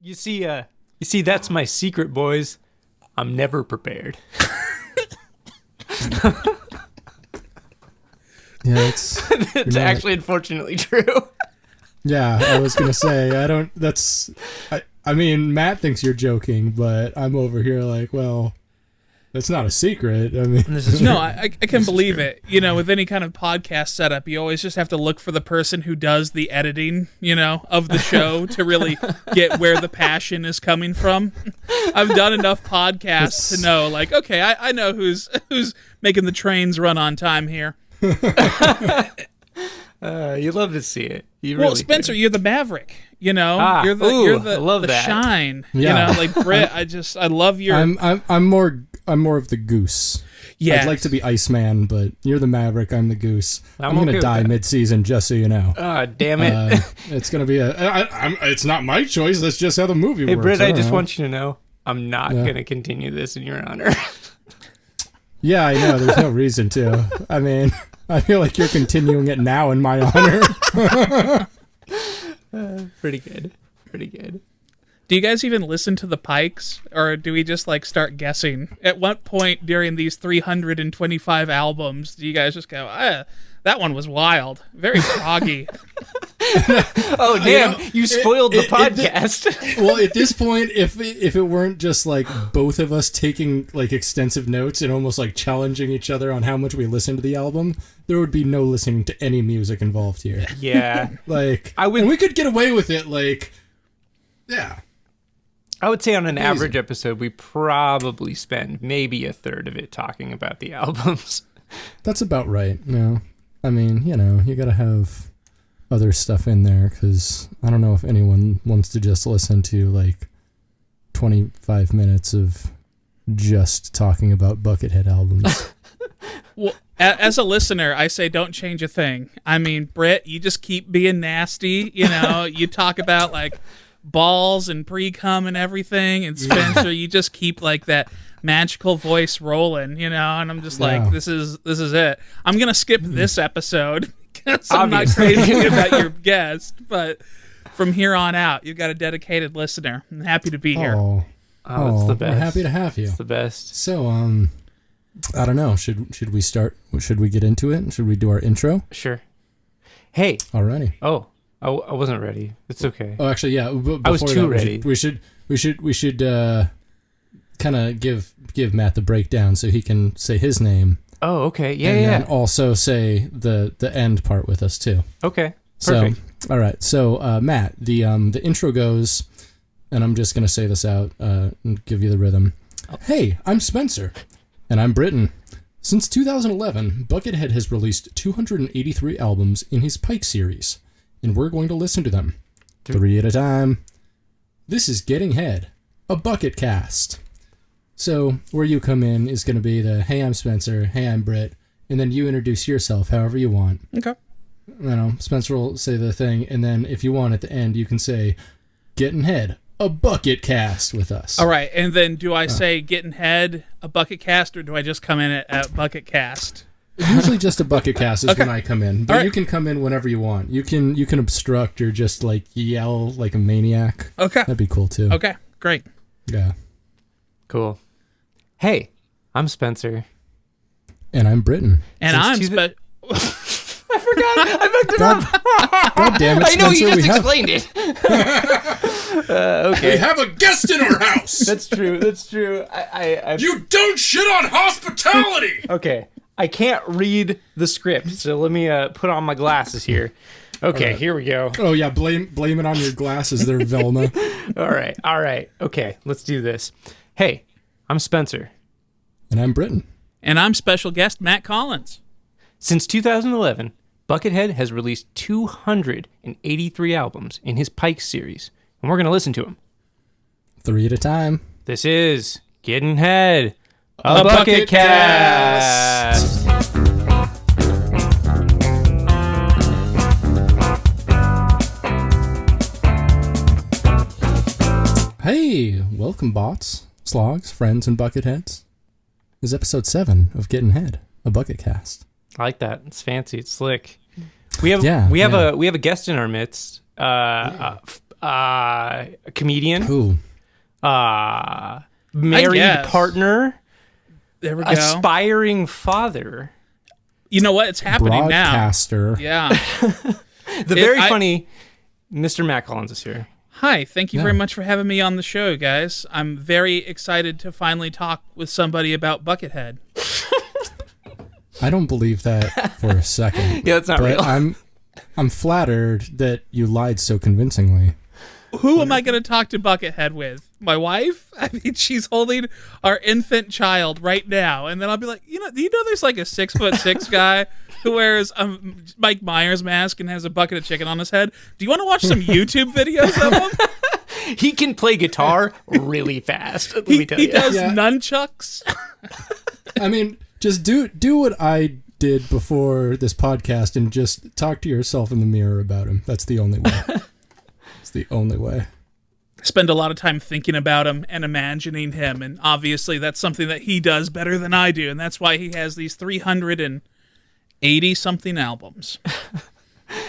You see, that's my secret, boys. I'm never prepared. Yeah, it's actually unfortunately true. Yeah, I was gonna say I mean, Matt thinks you're joking, but I'm over here like, well, that's not a secret. I mean, no, I can believe it. You know, with any kind of podcast setup, you always just have to look for the person who does the editing, you know, of the show to really get where the passion is coming from. I've done enough podcasts to know, like, okay, I know who's making the trains run on time here. You love to see it. You really Spenser, do. you're the maverick. You know, you're the shine. Yeah. You know, like Britt. I love your. I'm more of the goose. Yeah, I'd like to be Iceman, but you're the maverick. I'm the goose. I'm gonna die mid-season, just so you know. Damn it! It's gonna be it's not my choice. That's just how the movie works. Hey, Britt, I just want you to know, I'm not gonna continue this in your honor. Yeah, I know. There's no reason to. I mean, I feel like you're continuing it now in my honor. Pretty good. Do you guys even listen to the Pikes, or do we just like start guessing? At what point during these 325 albums do you guys just go, that one was wild, very proggy? Oh damn! You spoiled the podcast. Well, at this point, if it weren't just like both of us taking like extensive notes and almost like challenging each other on how much we listen to the album, there would be no listening to any music involved here. Yeah, like and we could get away with it. Like, yeah. I would say on an average episode, we probably spend maybe a third of it talking about the albums. That's about right. No, I mean, you know, you got to have other stuff in there because I don't know if anyone wants to just listen to like 25 minutes of just talking about Buckethead albums. Well, as a listener, I say don't change a thing. I mean, Britt, you just keep being nasty. You know, you talk about like balls and pre-cum and everything, and Spenser, you just keep like that magical voice rolling, you know, and I'm just like, this is it. I'm gonna skip this episode because I'm not crazy about your guest, but from here on out, you've got a dedicated listener. I'm happy to be here. Oh, it's the best. We're happy to have you. It's the best. So, I don't know. Should we start? Should we get into it? Should we do our intro? Sure. Hey. Alrighty. Oh, I wasn't ready. It's okay. Oh, actually, yeah. I was too ready. We should kind of give Matt the breakdown so he can say his name. Oh, okay. Yeah, and then also say the end part with us too. Okay. Perfect. So, all right. So, Matt, the intro goes, and I'm just gonna say this out and give you the rhythm. Oh. Hey, I'm Spenser, and I'm Britton. Since 2011, Buckethead has released 283 albums in his Pikes series, and we're going to listen to them 3 at a time. This is Getting Head, a Bucketcast. So, where you come in is going to be the, hey, I'm Spenser, hey, I'm Britt, and then you introduce yourself however you want. Okay. You know, Spenser will say the thing, and then if you want at the end, you can say, Getting Head, a Bucketcast with us. All right, and then do I say Getting Head, a Bucketcast, or do I just come in at Bucketcast? Usually just a Bucketcast is when I come in, but right. You can come in whenever you want. You can obstruct or just like yell like a maniac. Okay. That'd be cool too. Okay, great. Yeah. Cool. Hey, I'm Spenser. And I'm Britton. And I'm I forgot. I fucked it up. God damn it, Spenser. I know, you just explained it. Okay. We have a guest in our house. That's true. You don't shit on hospitality. Okay. I can't read the script, so let me put on my glasses here. Okay, right. Here we go. Oh, yeah, blame it on your glasses there, Velma. All right. Okay, let's do this. Hey, I'm Spenser. And I'm Britton. And I'm special guest Matt Collins. Since 2011, Buckethead has released 283 albums in his Pikes series, and we're going to listen to them. 3 at a time. This is Getting Head, a Bucketcast. Hey, welcome bots, slogs, friends, and bucketheads. This is episode 7 of Getting Head, a Bucketcast. I like that. It's fancy. It's slick. We have a guest in our midst. A A comedian. Who? Married partner. There we go. Aspiring father. You know what? It's happening now. Broadcaster. Yeah. Very funny Mr. Matt Collins is here. Hi, thank you very much for having me on the show, guys. I'm very excited to finally talk with somebody about Buckethead. I don't believe that for a second. Yeah, that's not real. I'm flattered that you lied so convincingly. Who am I going to talk to Buckethead with? My wife? I mean, she's holding our infant child right now. And then I'll be like, do you know there's like a 6'6" guy who wears a Mike Myers mask and has a bucket of chicken on his head? Do you want to watch some YouTube videos of him? He can play guitar really fast. Let me tell you. He does nunchucks. I mean, just do what I did before this podcast and just talk to yourself in the mirror about him. That's the only way. It's the only way. Spend a lot of time thinking about him and imagining him, and obviously that's something that he does better than I do, and that's why he has these 380 something albums.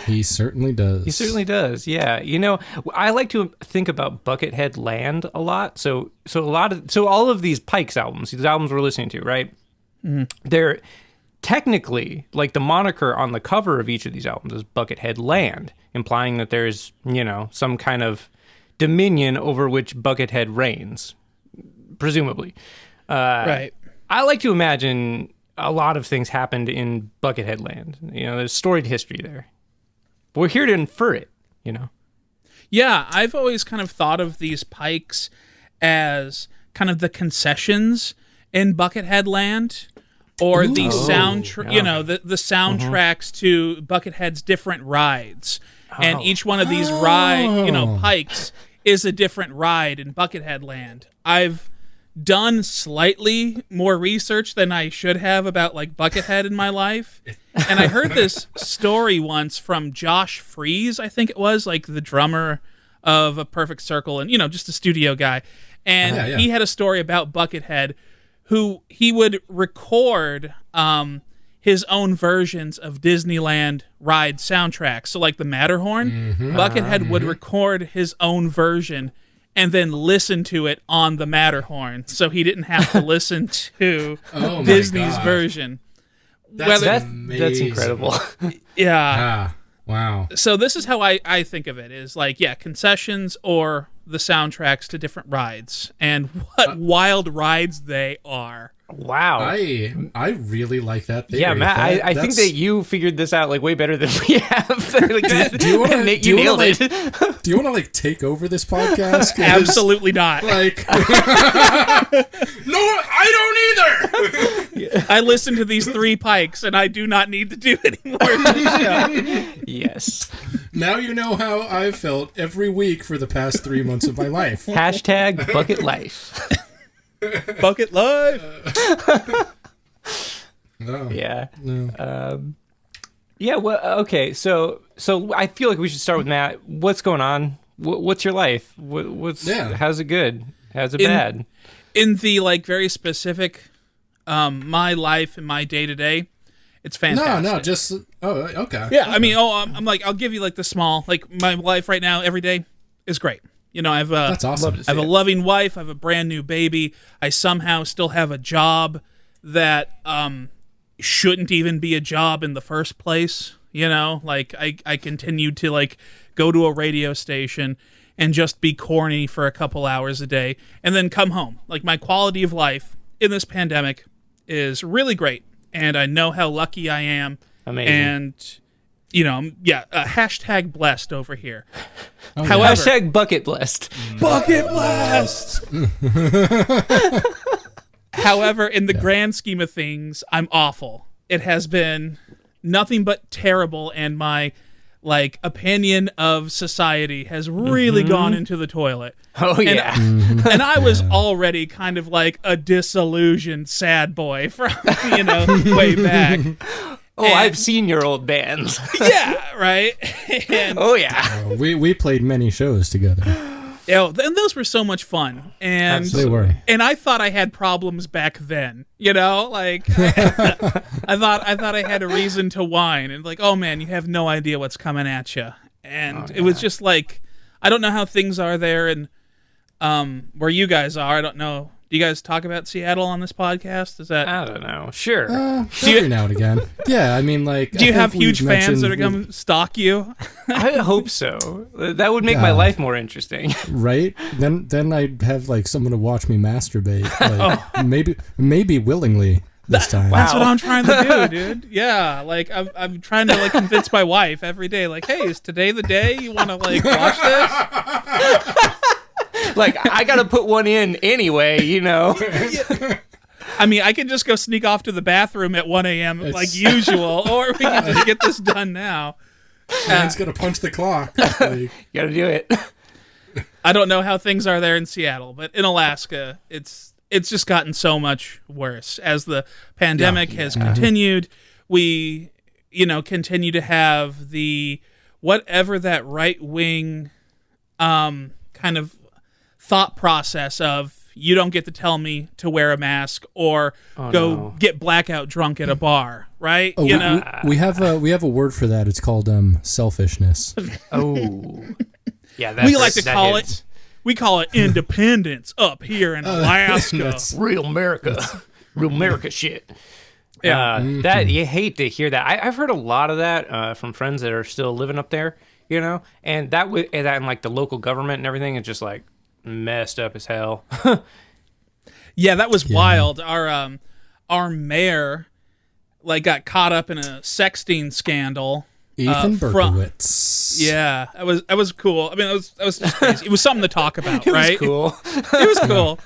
He certainly does. He certainly does. Yeah. I like to think about Buckethead Land a lot. So all of these Pikes albums, these albums we're listening to, right? Mm-hmm. They're technically, like, the moniker on the cover of each of these albums is Buckethead Land, implying that there's, some kind of dominion over which Buckethead reigns, presumably. Right. I like to imagine a lot of things happened in Buckethead Land. There's storied history there. But we're here to infer it, Yeah, I've always kind of thought of these Pikes as kind of the concessions in Buckethead Land, or the the soundtracks to Buckethead's different rides. And each one of these Pikes is a different ride in Buckethead Land. I've done slightly more research than I should have about, like, Buckethead in my life. And I heard this story once from Josh Freese, I think it was, like the drummer of A Perfect Circle and, just a studio guy. And he had a story about Buckethead, who he would record his own versions of Disneyland ride soundtracks. So, like the Matterhorn, Buckethead would record his own version and then listen to it on the Matterhorn, so he didn't have to listen to Disney's version. That's incredible. Yeah. Wow. So this is how I think of it, is like, concessions or the soundtracks to different rides, and what wild rides they are. Wow. I really like that theory. Yeah, Matt, I think that you figured this out, like, way better than we have. Do you nailed it. Do you want to, like, take over this podcast? Absolutely not. Like, no, I don't either. I listen to these 3 Pikes, and I do not need to do anymore. Yes. Now you know how I've felt every week for the past 3 months of my life. # Bucket Life. Bucket Life. No. Yeah. No. Yeah. Well. Okay. So I feel like we should start with Matt. What's going on? What's your life? How's it good? How's it bad? In the, like, very specific, my life and my day to day, it's fantastic. No. Just okay. Yeah. I mean, I'm like, I'll give you, like, the small, like, my life right now every day is great. That's awesome. I have a loving wife. I have a brand new baby. I somehow still have a job that shouldn't even be a job in the first place. Like, I continue to, like, go to a radio station and just be corny for a couple hours a day and then come home. Like, my quality of life in this pandemic is really great, and I know how lucky I am. Amazing. And # blessed over here. Oh, However, # bucket blessed. Bucket blessed. However, in the grand scheme of things, I'm awful. It has been nothing but terrible, and my, like, opinion of society has really gone into the toilet. Oh, yeah. And I was already kind of like a disillusioned sad boy from, way back. Oh, I've seen your old bands. Yeah, right? Oh, yeah. We played many shows together. And those were so much fun. And they were. And I thought I had problems back then. Like, I thought I had a reason to whine. And, like, oh, man, you have no idea what's coming at you. And it was just like, I don't know how things are there and where you guys are. I don't know. Do you guys talk about Seattle on this podcast? Is that? I don't know. Sure. Every now and again. Yeah, I mean, like. Do you have huge fans that are going to stalk you? I hope so. That would make my life more interesting. Right? Then I'd have like someone to watch me masturbate. Like, maybe willingly this time. That's what I'm trying to do, dude. Yeah, like I'm trying to like convince my wife every day. Like, hey, is today the day you want to like watch this? Like, I gotta put one in anyway, you know. I mean, I can just go sneak off to the bathroom at 1 a.m. like usual, or we can just get this done now. Man's gonna punch the clock. Like, gotta do it. I don't know how things are there in Seattle, but in Alaska, it's just gotten so much worse as the pandemic has continued. We, continue to have the whatever that right wing kind of thought process of you don't get to tell me to wear a mask or get blackout drunk at a bar, right? we have a word for that. It's called selfishness. Oh, yeah. We like to call it. We call it independence up here in Alaska. Real America, real America shit. Yeah, that you hate to hear that. I've heard a lot of that from friends that are still living up there, and that and like the local government and everything is just like messed up as hell. Yeah, that was wild. Our mayor got caught up in a sexting scandal. Ethan Berkowitz. Yeah, that was cool. I mean, that was just crazy. It was something to talk about, right? It was cool. It was cool.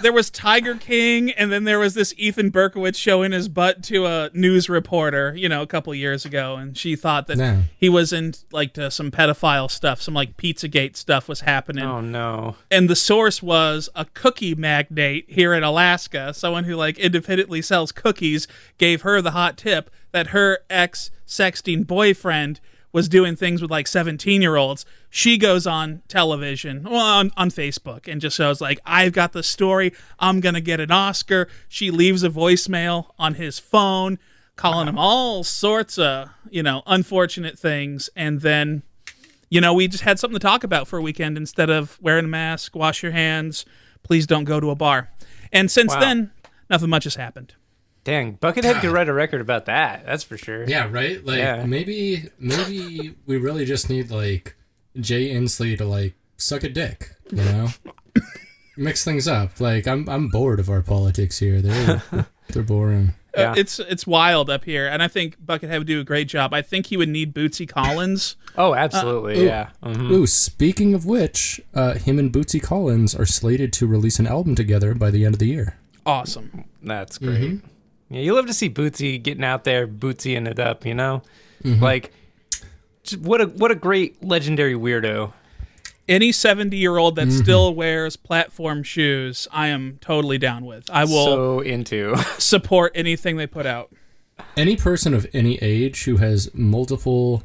There was Tiger King, and then there was this Ethan Berkowitz showing his butt to a news reporter, a couple years ago, and she thought that he was in to some pedophile stuff, some Pizzagate stuff was happening. Oh no! And the source was a cookie magnate here in Alaska, someone who independently sells cookies, gave her the hot tip that her ex-sexting boyfriend was doing things with 17-year-olds. She goes on television, on Facebook, and just shows I've got the story. I'm going to get an Oscar. She leaves a voicemail on his phone, calling him all sorts of, unfortunate things. And then, we just had something to talk about for a weekend instead of wearing a mask, wash your hands, please don't go to a bar. And since then, nothing much has happened. Dang, Buckethead could write a record about that. That's for sure. Yeah, right. Maybe we really just need Jay Inslee to suck a dick. Mix things up. I'm bored of our politics here. They're boring. Yeah. It's wild up here, and I think Buckethead would do a great job. I think he would need Bootsy Collins. Oh, absolutely. Yeah. Mm-hmm. Ooh, speaking of which, him and Bootsy Collins are slated to release an album together by the end of the year. Awesome. That's great. Mm-hmm. Yeah, you love to see Bootsy getting out there, Bootsying it up, Mm-hmm. What a great legendary weirdo. Any 70-year-old that still wears platform shoes, I am totally down with. I will support anything they put out. Any person of any age who has multiple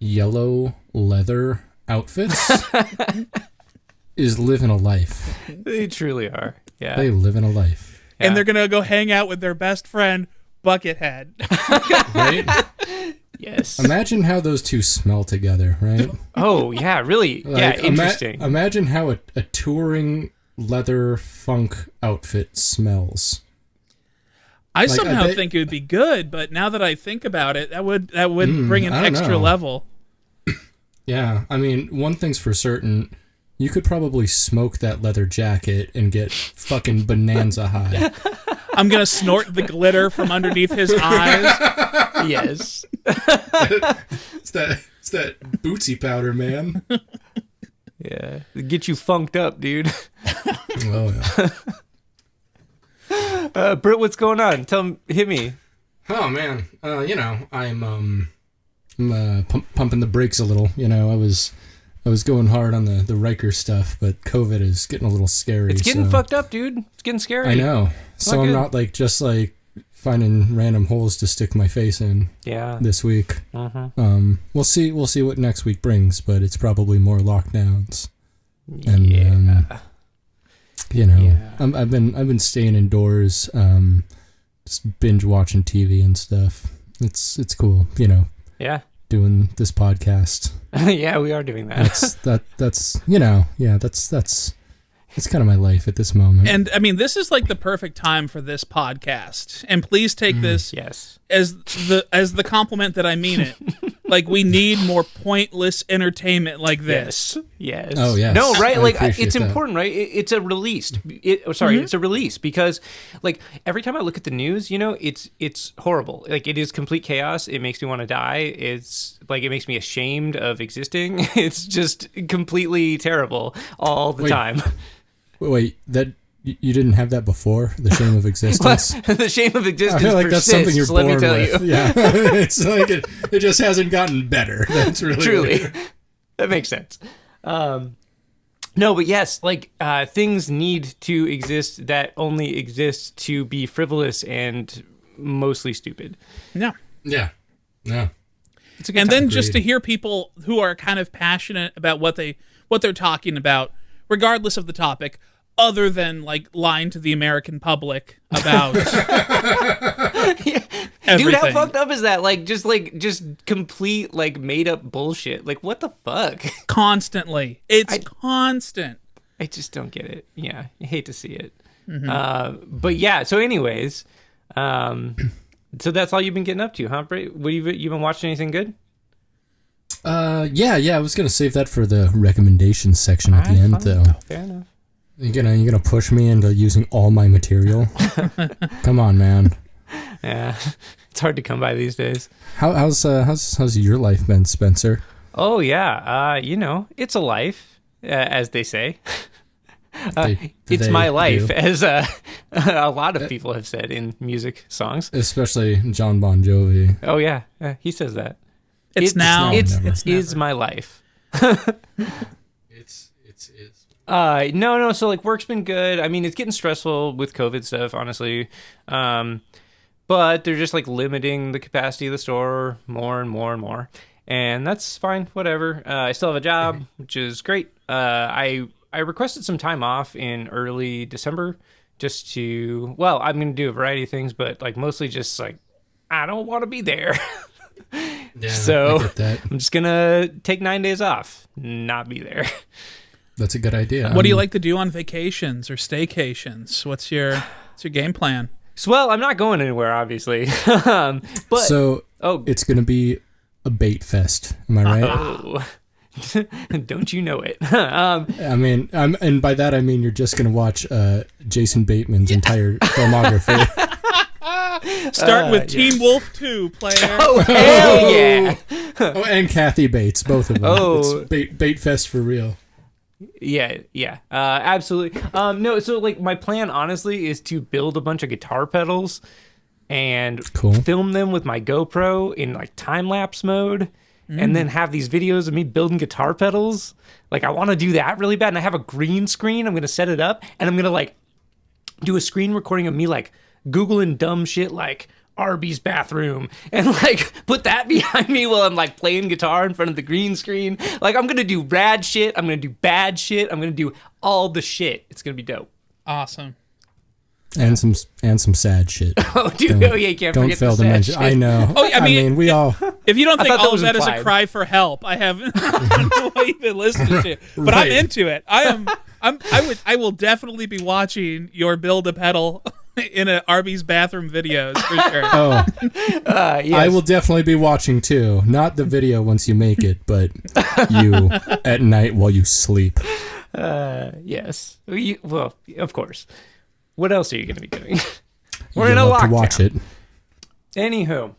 yellow leather outfits is living a life. They truly are. Yeah. They live in a life. Yeah. And they're going to go hang out with their best friend, Buckethead. Right? Yes. Imagine how those two smell together, right? Oh, yeah, really. Interesting. Imagine how a touring leather funk outfit smells. I somehow think it would be good, but now that I think about it, that would bring an extra level. Yeah, I mean, one thing's for certain. You could probably smoke that leather jacket and get fucking bonanza high. I'm going to snort the glitter from underneath his eyes. Yes. It's that Bootsy powder, man. Yeah. Get you funked up, dude. Oh, yeah. Britt, what's going on? Hit me. Oh, man. I'm pumping the brakes a little. I was going hard on the Riker stuff, but COVID is getting a little scary. It's getting fucked up, dude. It's getting scary. I know. So I'm not just finding random holes to stick my face in. Yeah. This week. We'll see what next week brings, but it's probably more lockdowns. And I've been staying indoors, just binge watching TV and stuff. It's cool, Yeah. doing this podcast. Yeah, we are doing that. That's you know, yeah, that's it's kind of my life at this moment. And I mean, this is like the perfect time for this podcast. And please take this as the compliment that I mean it. Like, we need more pointless entertainment like this. Yes. Oh, yes. No, right? I Like, appreciate it's that. important, right? It's a release. It's a release because, like, every time I look at the news, you know, it's horrible. Like, it is complete chaos. It makes me want to die. It's like, it makes me ashamed of existing. It's just completely terrible all the time. Wait, that you didn't have that before? The shame of existence? The shame of existence I feel like that's something you're persists, born let me tell with. you. Yeah, it's like it just hasn't gotten better. That's really Truly. weird. That makes sense. No, but yes, like, things need to exist that only exist to be frivolous and mostly stupid. Yeah. Yeah. No. It's a good And time. then just to hear people who are kind of passionate about what they're talking about, regardless of the topic, other than like lying to the American public about Dude, everything. how fucked up is that? Like, just complete, like, made-up bullshit. Like, what the fuck? Constantly. It's constant. I just don't get it. Yeah, I hate to see it. But yeah, so anyways, so that's all you've been getting up to, huh, Bray? What you been watching anything good? Yeah, I was gonna save that for the recommendations section at the end, though. Fair enough. You're gonna push me into using all my material? Come on, man. Yeah, it's hard to come by these days. How's your life been, Spenser? Oh yeah, you know, it's a life, as they say. It's my life, as a lot of people have said in music songs, especially John Bon Jovi. Oh yeah, he says that. It's now. It's is my life. It's No. So like, work's been good. I mean, it's getting stressful with COVID stuff, honestly. But they're just like limiting the capacity of the store more and more and more, and that's fine. Whatever. I still have a job, which is great. I requested some time off in early December just to. Well, I'm going to do a variety of things, but like mostly just like I don't want to be there. Yeah, so I get that. I'm just gonna take 9 days off, not be there. That's a good idea. What do you like to do on vacations or staycations? What's your game plan? So, well, I'm not going anywhere, obviously. But it's gonna be a bait fest. Am I right? Oh, don't you know it? I mean, and by that I mean you're just gonna watch Jason Bateman's entire filmography. Start with Teen Wolf 2, player. Oh, hell yeah. Oh, and Kathy Bates, both of them. Oh. It's bait fest for real. Yeah. Absolutely. No, so like my plan, honestly, is to build a bunch of guitar pedals and film them with my GoPro in like time-lapse mode and then have these videos of me building guitar pedals. Like, I want to do that really bad. And I have a green screen. I'm going to set it up and I'm going to like do a screen recording of me like Googling dumb shit like Arby's bathroom and like put that behind me while I'm like playing guitar in front of the green screen. Like, I'm gonna do rad shit, I'm gonna do bad shit, I'm gonna do all the shit. It's gonna be dope. Awesome. And some sad shit. Oh, dude, you can't don't forget fail the to sad mention. shit. I know. Oh, I mean, we all. If you don't think all of that that is implied. a cry for help, I don't know what you've been listening to, but I'm Right. into it. I will definitely be watching your build a pedal in an Arby's bathroom videos for sure. Oh, Yes. I will definitely be watching too. Not the video once you make it, but you at night while you sleep. Yes. Well, of course. What else are you gonna be doing? We're You in a love lockdown. to watch it. Anywho,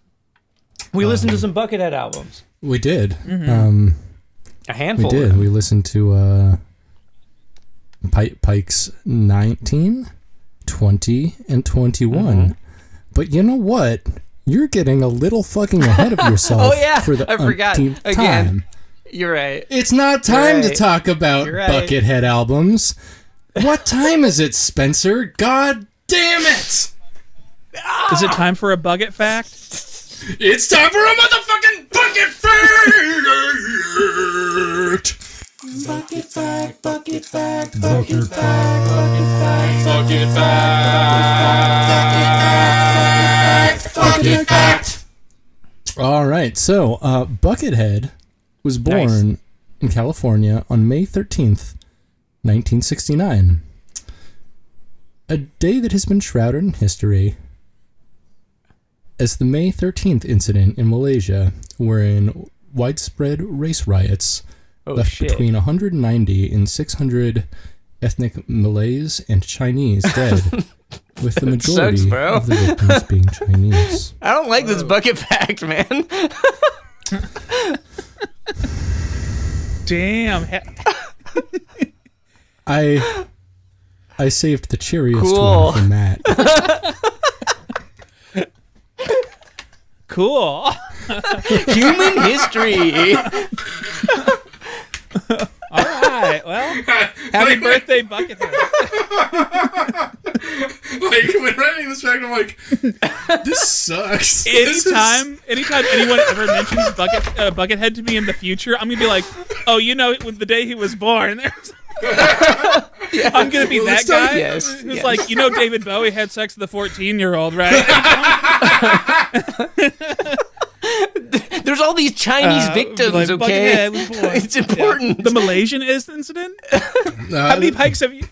we listened to some Buckethead albums. We did. A handful. We of did. them. We listened to Pikes 19, 20, and 21. But you know what? You're getting a little fucking ahead of yourself. Oh, yeah. For the I forgot. umpteenth Again. time. You're right. It's not time to right. talk about You're right. Buckethead albums. What time is it, Spenser? God damn it! Is it time for a bucket fact? It's time for a motherfucking bucket fact! Bucket fact, bucket fact, bucket fact, bucket fact, bucket fact, bucket fact. All right. So, Buckethead was born in California on May 13th, 1969. A day that has been shrouded in history as the May 13th incident in Malaysia, wherein widespread race riots left between 190 and 600 ethnic Malays and Chinese dead, with the majority of the victims being Chinese. I don't like this bucket fact, man. Damn. I saved the cheeriest one for Matt. Cool. Human history. All right. Well, happy birthday, Buckethead. Like, when writing this fact, I'm like, this sucks. Anytime anyone ever mentions Buckethead to me in the future, I'm going to be like, oh, you know, the day he was born. I'm going to be that guy who's like, you know, David Bowie had sex with a 14-year-old, right? There's all these Chinese victims, like, okay? Was born. It's important. Yeah. The Malaysian incident? How many pikes have you...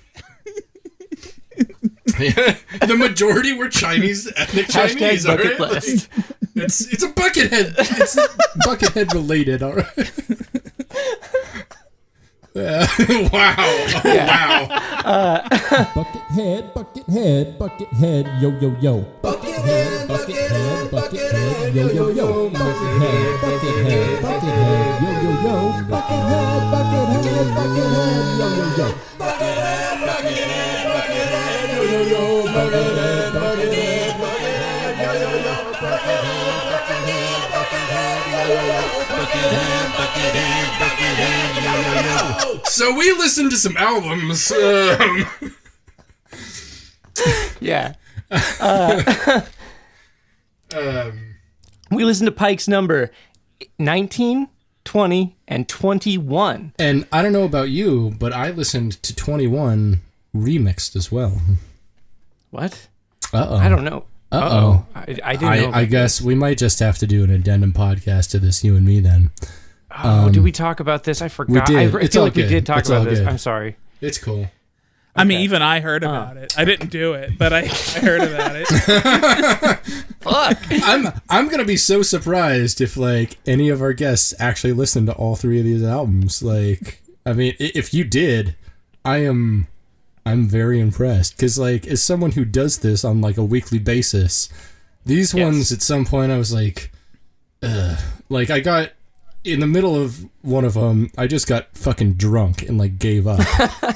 The majority were Chinese, ethnic Chinese, all right? Like, it's a Buckethead. It's Buckethead related, all right? Wow. Yeah. Wow. Buckethead, yo, yo, yo. Buckethead, yo, yo, yo. Buckethead, yo, yo, yo. Buckethead, yo, yo, yo. So we listened to some albums. Yeah. We listened to Pikes number 19, 20, and 21. And I don't know about you, but I listened to 21 remixed as well. What? Uh-oh. I don't know. Uh-oh. I didn't know. I guess we might just have to do an addendum podcast to this, you and me, then. Oh, did we talk about this? I forgot. We did. I feel like we did talk about this. I'm sorry. It's cool. I mean, even I heard about it. I didn't do it, but I heard about it. Fuck. I'm gonna be so surprised if like any of our guests actually listen to all three of these albums. Like, I mean, if you did, I'm very impressed because like as someone who does this on like a weekly basis, these ones at some point I was like, like I got. In the middle of one of them, I just got fucking drunk and like gave up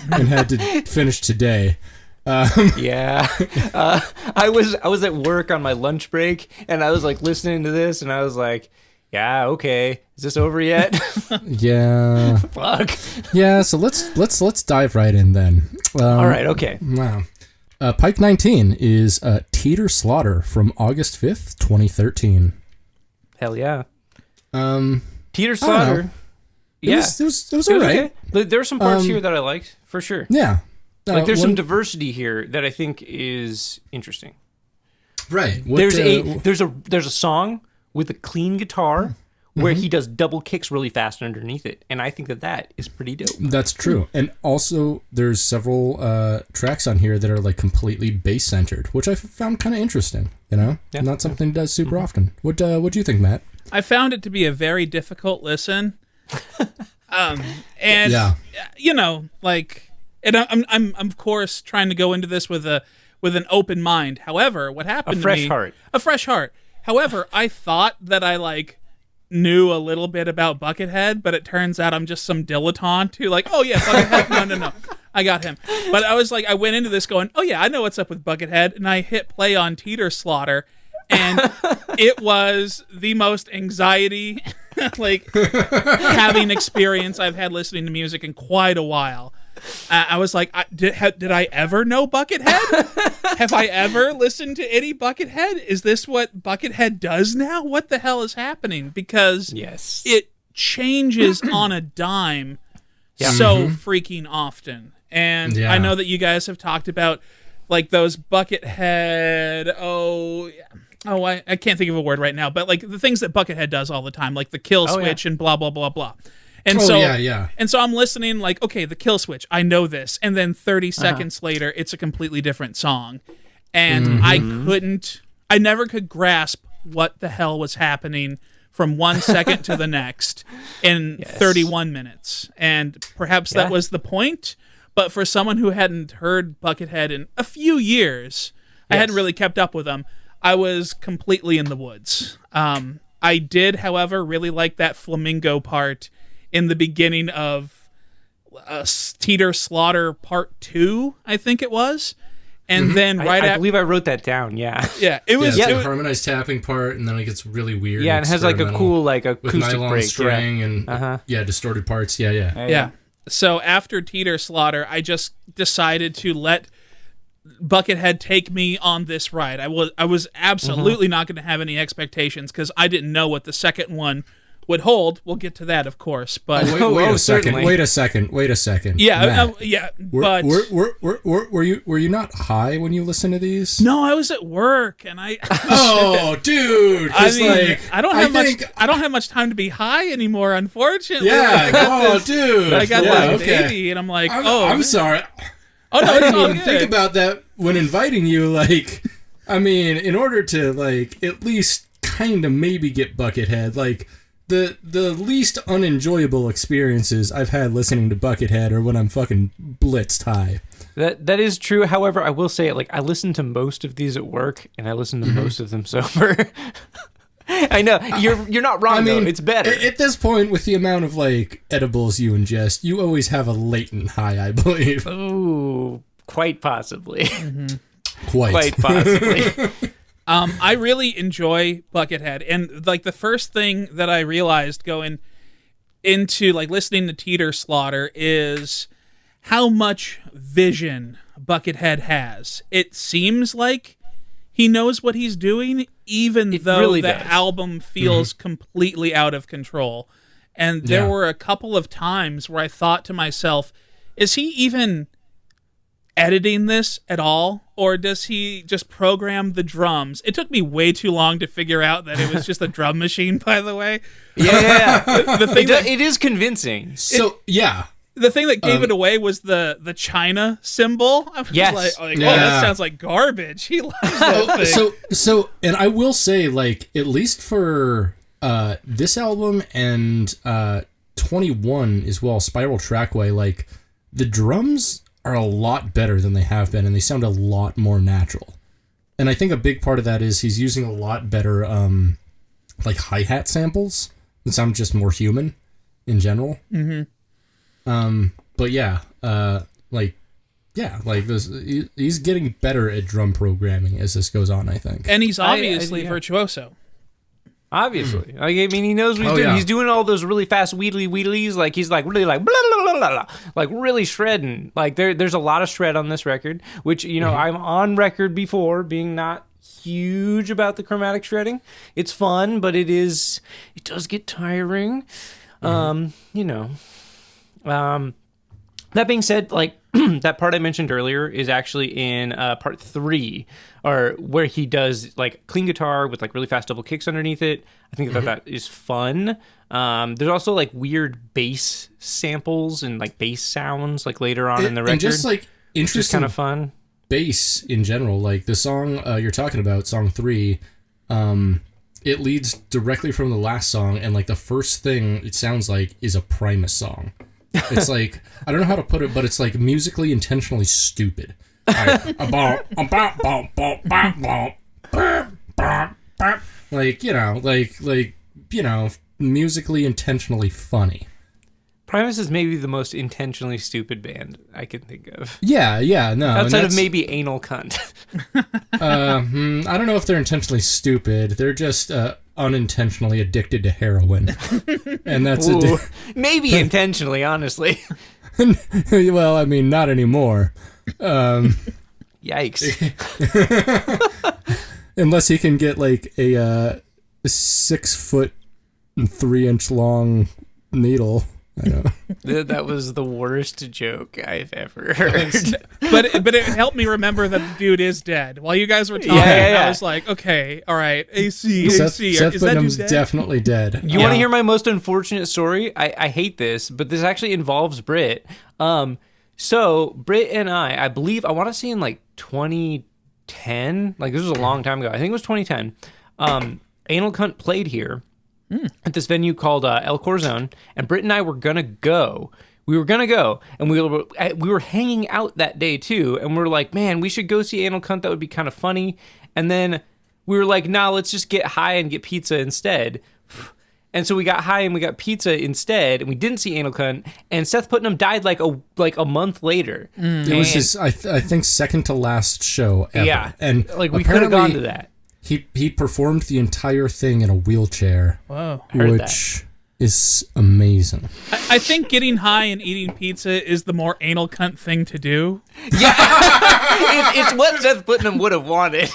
and had to finish today. Yeah. I was at work on my lunch break and I was like listening to this and I was like, yeah, okay. Is this over yet? Yeah. Fuck. Yeah, so let's dive right in then. All right, okay. Wow. Pike 19 is Teeter Slaughter from August 5th, 2013. Hell yeah. Teeter Slaughter. Yeah. It was all right. Okay. There are some parts here that I liked, for sure. Yeah. Like there's some diversity here that I think is interesting. Right. There's a song with a clean guitar where he does double kicks really fast underneath it, and I think that is pretty dope. That's true. And also there's several tracks on here that are like completely bass centered, which I found kind of interesting, you know? Yeah. Not something he does super often. What do you think, Matt? I found it to be a very difficult listen. And you know, like, and I'm of course trying to go into this with an open mind. However, what happened to me, a fresh heart. However, I thought that I like knew a little bit about Buckethead, but it turns out I'm just some dilettante who like, oh yeah, Buckethead, no, I got him. But I was like, I went into this going, oh yeah, I know what's up with Buckethead, and I hit play on Teeter Slaughter, and it was the most anxiety like having experience I've had listening to music in quite a while. I was like, did I ever know Buckethead? Have I ever listened to any Buckethead? Is this what Buckethead does now? What the hell is happening? Because it changes on a dime so freaking often. And I know that you guys have talked about like those Buckethead, Oh, I can't think of a word right now, but like the things that Buckethead does all the time, like the kill switch and blah, blah, blah, blah. And And so I'm listening like, okay, the kill switch, I know this. And then 30 seconds later, it's a completely different song. And I never could grasp what the hell was happening from 1 second to the next in 31 minutes. And perhaps that was the point. But for someone who hadn't heard Buckethead in a few years, I hadn't really kept up with them, I was completely in the woods. I did, however, really like that flamingo part in the beginning of Teeter Slaughter Part 2, I think it was. And then I believe I wrote that down, Yeah, it was... Yeah, it's a harmonized tapping part, and then it gets really weird. Yeah, and it has like a cool like acoustic with nylon break. string and distorted parts. Yeah. So after Teeter Slaughter, I just decided to let Buckethead take me on this ride. I was absolutely not going to have any expectations because I didn't know what the second one would hold. We'll get to that, of course. But wait a second. Wait a second. Yeah, Matt, were you not high when you listened to these? No, I was at work, and I. Oh, dude! I don't have much time to be high anymore, unfortunately. Yeah. Dude! I got this baby, and I'm like, I'm sorry. Oh no, I didn't even think about that when inviting you. Like, I mean, in order to like at least kind of maybe get Buckethead, like the least unenjoyable experiences I've had listening to Buckethead are when I'm fucking blitzed high. That is true. However, I will say, like, I listen to most of these at work, and I listen to most of them sober. I know you're not wrong. Though. It's better at this point with the amount of like edibles you ingest. You always have a latent high, I believe. Ooh, quite possibly. Quite possibly. I really enjoy Buckethead, and like the first thing that I realized going into like listening to Teeter Slaughter is how much vision Buckethead has. It seems like he knows what he's doing, even though really the does. album feels completely out of control. And there were a couple of times where I thought to myself, is he even editing this at all? Or does he just program the drums? It took me way too long to figure out that it was just a drum machine, by the way. Yeah. the thing it is convincing. The thing that gave it away was the China symbol. I was like, that sounds like garbage. He loves that thing. So, and I will say, like, at least for this album and 21 as well, Spiral Trackway, like, the drums are a lot better than they have been, and they sound a lot more natural. And I think a big part of that is he's using a lot better, like, hi-hat samples that sound just more human in general. But he's getting better at drum programming as this goes on, I think. And he's obviously virtuoso. Obviously. Like, I mean, he knows what he's doing. Yeah. He's doing all those really fast wheedlies. Like, he's like really like blah, blah, blah, blah, blah, like really shredding. Like, there's a lot of shred on this record, which, you know, I'm on record before being not huge about the chromatic shredding. It's fun, but it does get tiring. You know. That being said, like, that part I mentioned earlier is actually in part 3, or where he does like clean guitar with like really fast double kicks underneath it. I think that is fun. There's also like weird bass samples and like bass sounds like later on in the record. And just like interesting, just kind of fun bass in general. Like the song you're talking about, song 3. It leads directly from the last song, and like the first thing it sounds like is a Primus song. It's like, I don't know how to put it, but it's like musically intentionally stupid. Like, musically intentionally funny. Primus is maybe the most intentionally stupid band I can think of. Yeah, no. Outside of maybe Anal Cunt. I don't know if they're intentionally stupid. They're just unintentionally addicted to heroin. And that's maybe intentionally, honestly. Well, I mean, not anymore. Yikes. Unless he can get like a 6 foot and 3 inch long needle I know. That was the worst joke I've ever heard. but it helped me remember that the dude is dead. While you guys were talking, Yeah. I was like, okay, all right, AC. Seth Is that Putnam's dude dead? definitely dead. You want to hear my most unfortunate story? I hate this, but this actually involves Britt. So Britt and I believe, I want to say in like 2010, like this was a long time ago. I think it was 2010. Anal Cunt played here at this venue called El Corazon, and Britt and I were gonna go. We were gonna go, and we were hanging out that day too, and we were like, man, we should go see Anal Cunt. That would be kind of funny. And then we were like, nah, let's just get high and get pizza instead. And so we got high and we got pizza instead, and we didn't see Anal Cunt. And Seth Putnam died like a month later. It was his, I think, second to last show ever. Yeah, and like we could have gone to that. He performed the entire thing in a wheelchair, Whoa. which is amazing. I think getting high and eating pizza is the more anal cunt thing to do. Yeah, it's what Seth Putnam would have wanted.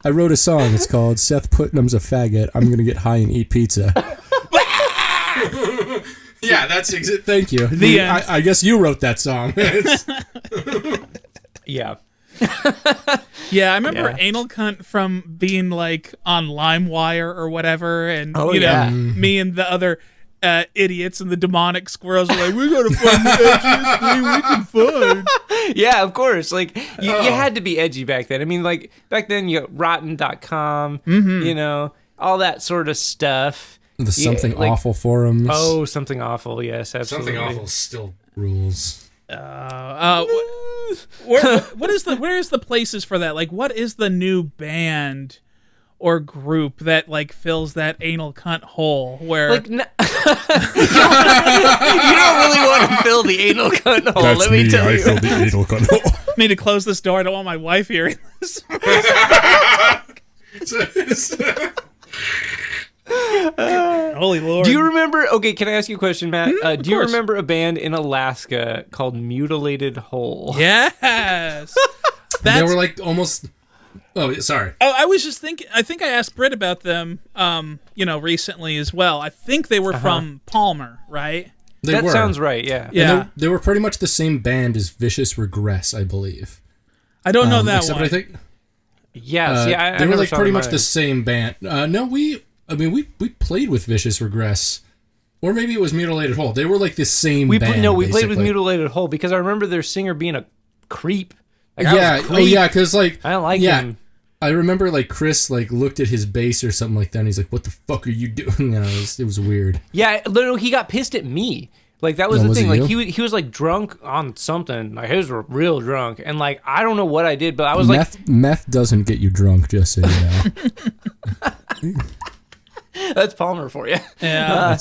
I wrote a song. It's called "Seth Putnam's a Faggot. I'm gonna get high and eat pizza." Yeah, that's it. Thank you. I guess you wrote that song. Yeah. Yeah, I remember Anal Cunt from being like on LimeWire or whatever, and me and the other idiots and the demonic squirrels were like, we gotta find the edgiest thing we can find. Yeah, of course. Like, you had to be edgy back then. I mean, like, back then you got rotten.com, you know, all that sort of stuff. The Something Awful forums. Oh, Something Awful, yes, absolutely. Something Awful still rules. Where is the places for that? Like, what is the new band or group that like fills that anal cunt hole where like you don't really want to fill the anal cunt hole. Let me tell you. I fill the anal cunt hole. Need to close this door. I don't want my wife hearing this. Holy Lord. Do you remember? Okay, can I ask you a question, Matt? Do you remember a band in Alaska called Mutilated Hole? Yes. They were like almost. Oh, sorry. Oh, I was just thinking. I think I asked Britt about them, recently as well. I think they were from Palmer, right? That sounds right. Yeah. Yeah. They were pretty much the same band as Vicious Regress, I believe. I don't know that except one. I think. Yes. Yeah. They were like pretty much the same band. No, we played with Vicious Regress, or maybe it was Mutilated Hole. They were like the same band. We played with Mutilated Hole because I remember their singer being a creep. Like, because like I don't like him. I remember like Chris like looked at his bass or something like that, and he's like, "What the fuck are you doing?" You know, it was weird. Yeah, literally, he got pissed at me. Like that was the thing. Like he was like drunk on something. Like he was real drunk, and like I don't know what I did, but I was meth doesn't get you drunk, just so you know. That's Palmer for you. Yeah.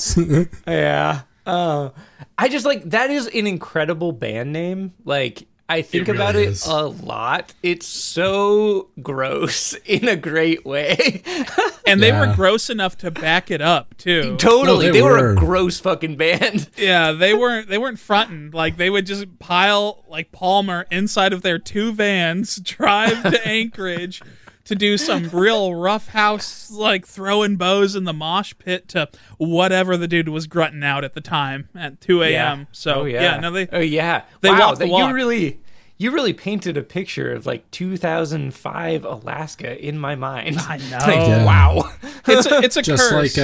Yeah. I just like that is an incredible band name. Like I think about it a lot. It's so gross in a great way. And they were gross enough to back it up too. Totally. No, they were a gross fucking band. Yeah, they weren't fronting. Like they would just pile like Palmer inside of their 2 vans, drive to Anchorage to do some real rough house, like throwing bows in the mosh pit to whatever the dude was grunting out at the time at 2 a.m. Yeah. So they walked the walk. You really painted a picture of like 2005 Alaska in my mind. I know. Yeah. Wow. It's a just curse.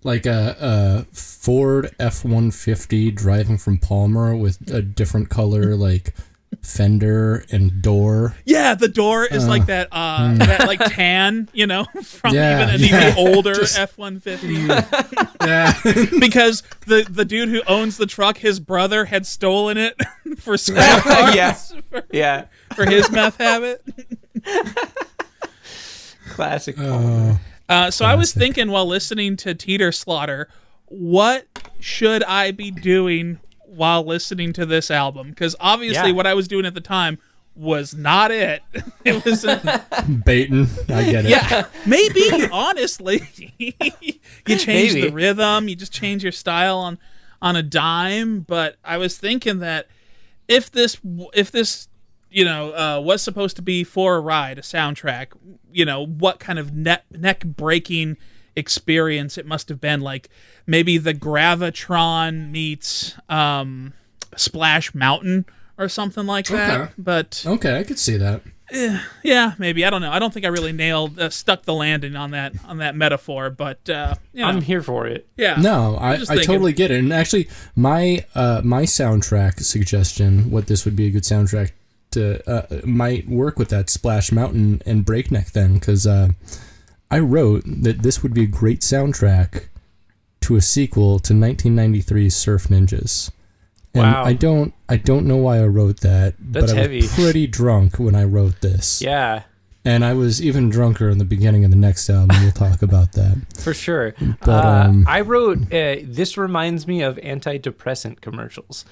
like a Ford F-150 driving from Palmer with a different color like fender and door. Yeah, the door is like that that like tan, from even an older F-150. Yeah. Because the dude who owns the truck, his brother had stolen it for scrap parts for his meth habit. Classic Palmer. So I was thinking while listening to Teeter Slaughter, what should I be doing while listening to this album? Because obviously what I was doing at the time was not it. It was baiting. I get it. Yeah, maybe, honestly. You change the rhythm, you just change your style on a dime, but I was thinking that if this was supposed to be For a Ride, a soundtrack, what kind of neck-breaking experience, it must have been like maybe the Gravitron meets Splash Mountain or something like that. Okay. But Okay, I could see that. yeah, maybe, I don't know. I don't think I really stuck the landing on that metaphor, but I'm here for it. yeah. No, I just thinking. totally get it. And actually, my soundtrack suggestion, what this would be a good soundtrack to, might work with that Splash Mountain and Breakneck thing, because I wrote that this would be a great soundtrack to a sequel to 1993's Surf Ninjas. And Wow. I don't know why I wrote that, That's but I heavy. was pretty drunk when I wrote this. Yeah, And I was even drunker in the beginning of the next album. We'll talk about that. for sure. But, I wrote, this reminds me of antidepressant commercials.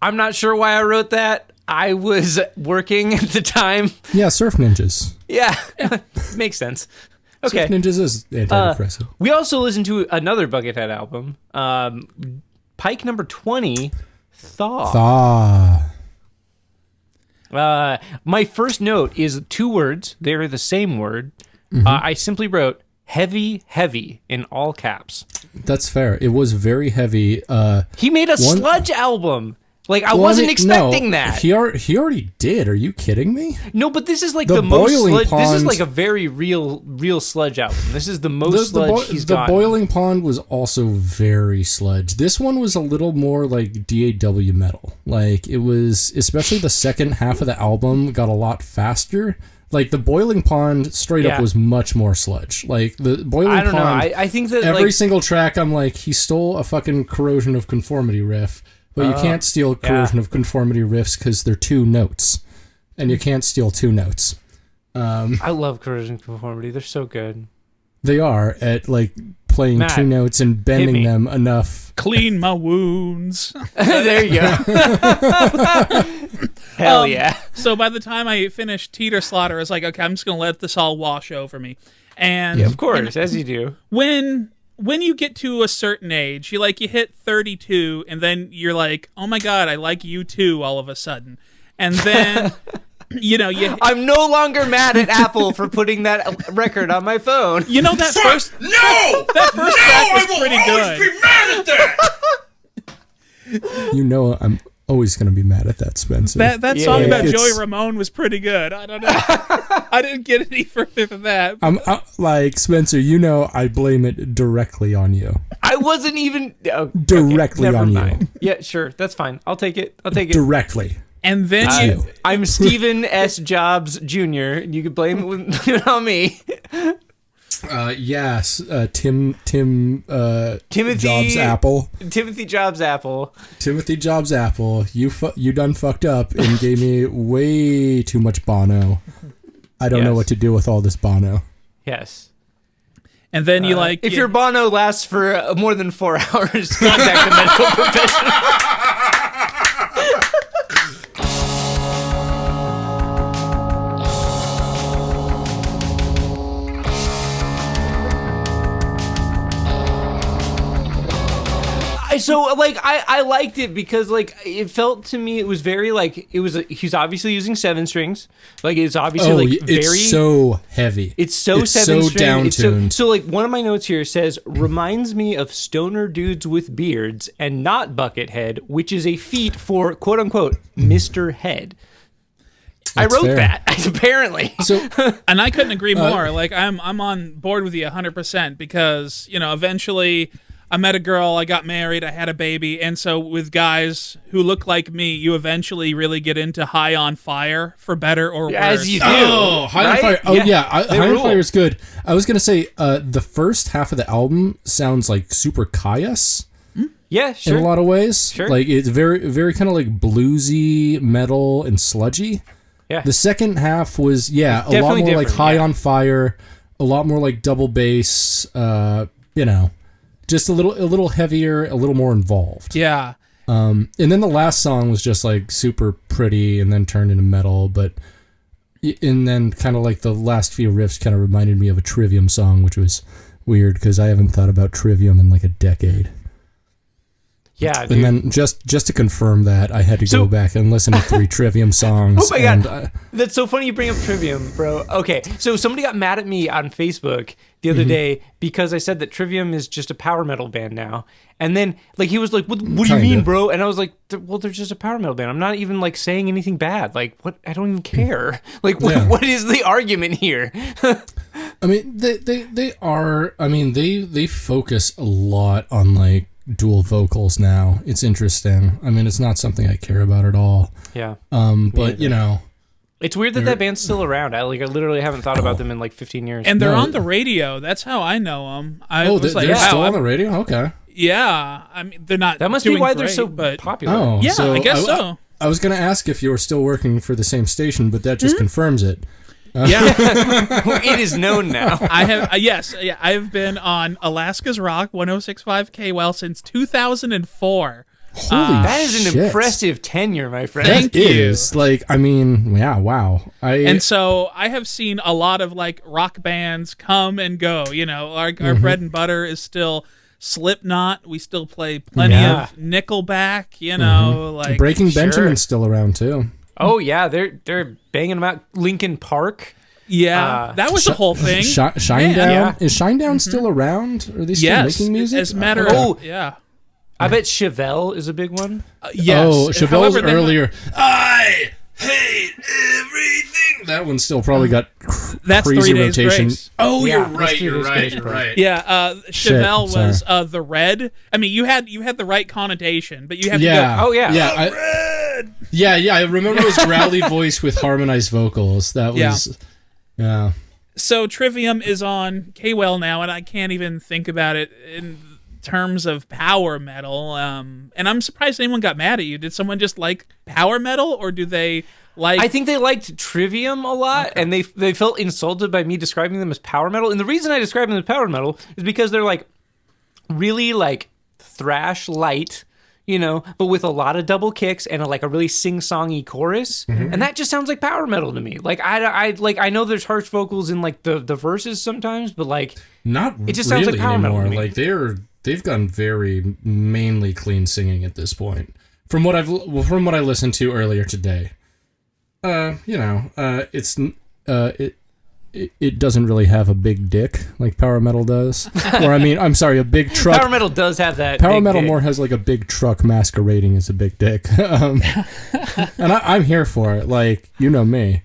I'm not sure why I wrote that. I was working at the time. Yeah, Surf Ninjas. Yeah. Makes sense. Okay. Surf Ninjas is antidepressant. We also listened to another Buckethead album, Pike number 20, Thaw. Thaw. My first note is 2 words. They're the same word. I simply wrote heavy, heavy in all caps. That's fair. It was very heavy. He made a sludge album. Like, I wasn't expecting that. He already did. Are you kidding me? No, but this is like The the most Boiling sludge. This is Pond- like a very real sludge album. This is the most sludge he's The gotten. Boiling Pond was also very sludge. This one was a little more like DAW metal. Like, it was, especially the second half of the album got a lot faster. Like, the Boiling Pond straight up Yeah. was much more sludge. Like, the Boiling I don't know. Pond, I think that every like, single track, I'm like, he stole a fucking Corrosion of Conformity riff, but you can't steal Corrosion of Conformity riffs because they're 2 notes, and you can't steal 2 notes. I love Corrosion of Conformity. They're so good. They are at like playing Matt, 2 notes and hit bending me. them enough. Clean my wounds. There you go. Hell yeah. So by the time I finished Teeter Slaughter, I was like, okay, I'm just gonna let this all wash over me. And Yeah, of course, as you do. when you get to a certain age, you hit 32, and then you're like, oh my god, I like you too all of a sudden. And then you I'm no longer mad at Apple for putting that record on my phone. that first track was pretty good. Mad at that. You know, I'm always going to be mad at that, Spencer. That song Yeah. about It's- Joey Ramone was pretty good. I don't know. I didn't get any further than that. I'm like, Spencer, you know, I blame it directly on you. I wasn't even Directly never on mind. you. Yeah, sure, that's fine. I'll take it. Directly. And then you. I'm Stephen S. Jobs Jr. You could blame it on me. Yes, Timothy Jobs Apple. Timothy Jobs Apple. Timothy Jobs Apple. You done fucked up and gave me way too much Bono. I don't know Yes. what to do with all this Bono. Yes. And then If your Bono lasts for more than 4 hours, contact a medical professional. I liked it because it felt to me it was very he's obviously using 7 strings. It's obviously very it's so heavy. It's so It's 7 so string. It's down-tuned. so one of my notes here says reminds me of stoner dudes with beards and not Buckethead, which is a feat for quote unquote Mr. Head. I That's wrote fair. that apparently. So and I couldn't agree more. I'm on board with you 100% because eventually I met a girl, I got married, I had a baby, and so with guys who look like me, you eventually really get into High on Fire, for better or worse. As you do. Oh, High on right? Fire. Oh, yeah. They High on rule. Fire is good. I was going to say, the first half of the album sounds like super Caius Yeah, sure. in a lot of ways. Sure. Like, it's very, very kind of like bluesy, metal, and sludgy. Yeah. The second half was, a lot definitely more like different, High yeah. on Fire, a lot more like double bass, just a little heavier, a little more involved. Yeah. And then the last song was just like super pretty and then turned into metal, and then kind of like the last few riffs kind of reminded me of a Trivium song, which was weird because I haven't thought about Trivium in like a decade. Yeah, dude. And then just to confirm that, I had to go back and listen to 3 Trivium songs. Oh my god, that's so funny you bring up Trivium, bro. Okay, so somebody got mad at me on Facebook the other day because I said that Trivium is just a power metal band now. And then like he was like, what do you mean, bro? And I was like, well, they're just a power metal band. I'm not even like saying anything bad. Like, what? I don't even care. Like, what is the argument here? I mean, they are. I mean, they focus a lot on like dual vocals now. It's interesting. I mean, it's not something I care about at all. Yeah. But you know, it's weird that band's still around. I literally haven't thought about them in like 15 years. And they're on the radio. That's how I know them. They're still on the radio. Okay. Yeah, I mean, they're not. That must doing be why great, they're so but popular. Oh, yeah, so I guess so. I was going to ask if you were still working for the same station, but that just confirms it. Yeah, it is known now. I have. I have been on Alaska's Rock 106.5 KWEL since 2004. That is an impressive tenure, my friend. Thank you. Is like, I mean, yeah, wow. And so I have seen a lot of like rock bands come and go. You know, our bread and butter is still Slipknot. We still play plenty of Nickelback. You know, like Breaking Benjamin's still around too. Oh yeah, they're banging them out. Linkin Park. Yeah, that was the whole thing. Shinedown. Yeah. Is Shinedown still around? Are they still making music? As a matter of I bet Chevelle is a big one. Yes. Oh, Chevelle's However, earlier. I hate everything. That one still probably got that's crazy 3 Days rotation. Grace. Oh, Yeah, you're that's right. 3 You're Days Grace, right. bro. Right. Yeah, Chevelle Shit, was the red. I mean, you had the right connotation, but you have to Yeah. go. Oh yeah. Yeah. Yeah. I remember his growly voice with harmonized vocals. That was. Yeah. So Trivium is on KWEL now, and I can't even think about it in terms of power metal. And I'm surprised anyone got mad at you. Did someone just like power metal, or do they like? I think they liked Trivium a lot, and they felt insulted by me describing them as power metal. And the reason I describe them as power metal is because they're like really like thrash light, you know, but with a lot of double kicks and a really sing-songy chorus, and that just sounds like power metal to me. Like I know there's harsh vocals in like the verses sometimes, but like Not it just really sounds like power anymore. metal to me. Like they've gone very mainly clean singing at this point. From what I listened to earlier today, it doesn't really have a big dick like power metal does. Or I mean, I'm sorry, a big truck. Power metal does have that. Power big metal dick. more has like a big truck masquerading as a big dick, and I'm here for it. Like, you know me.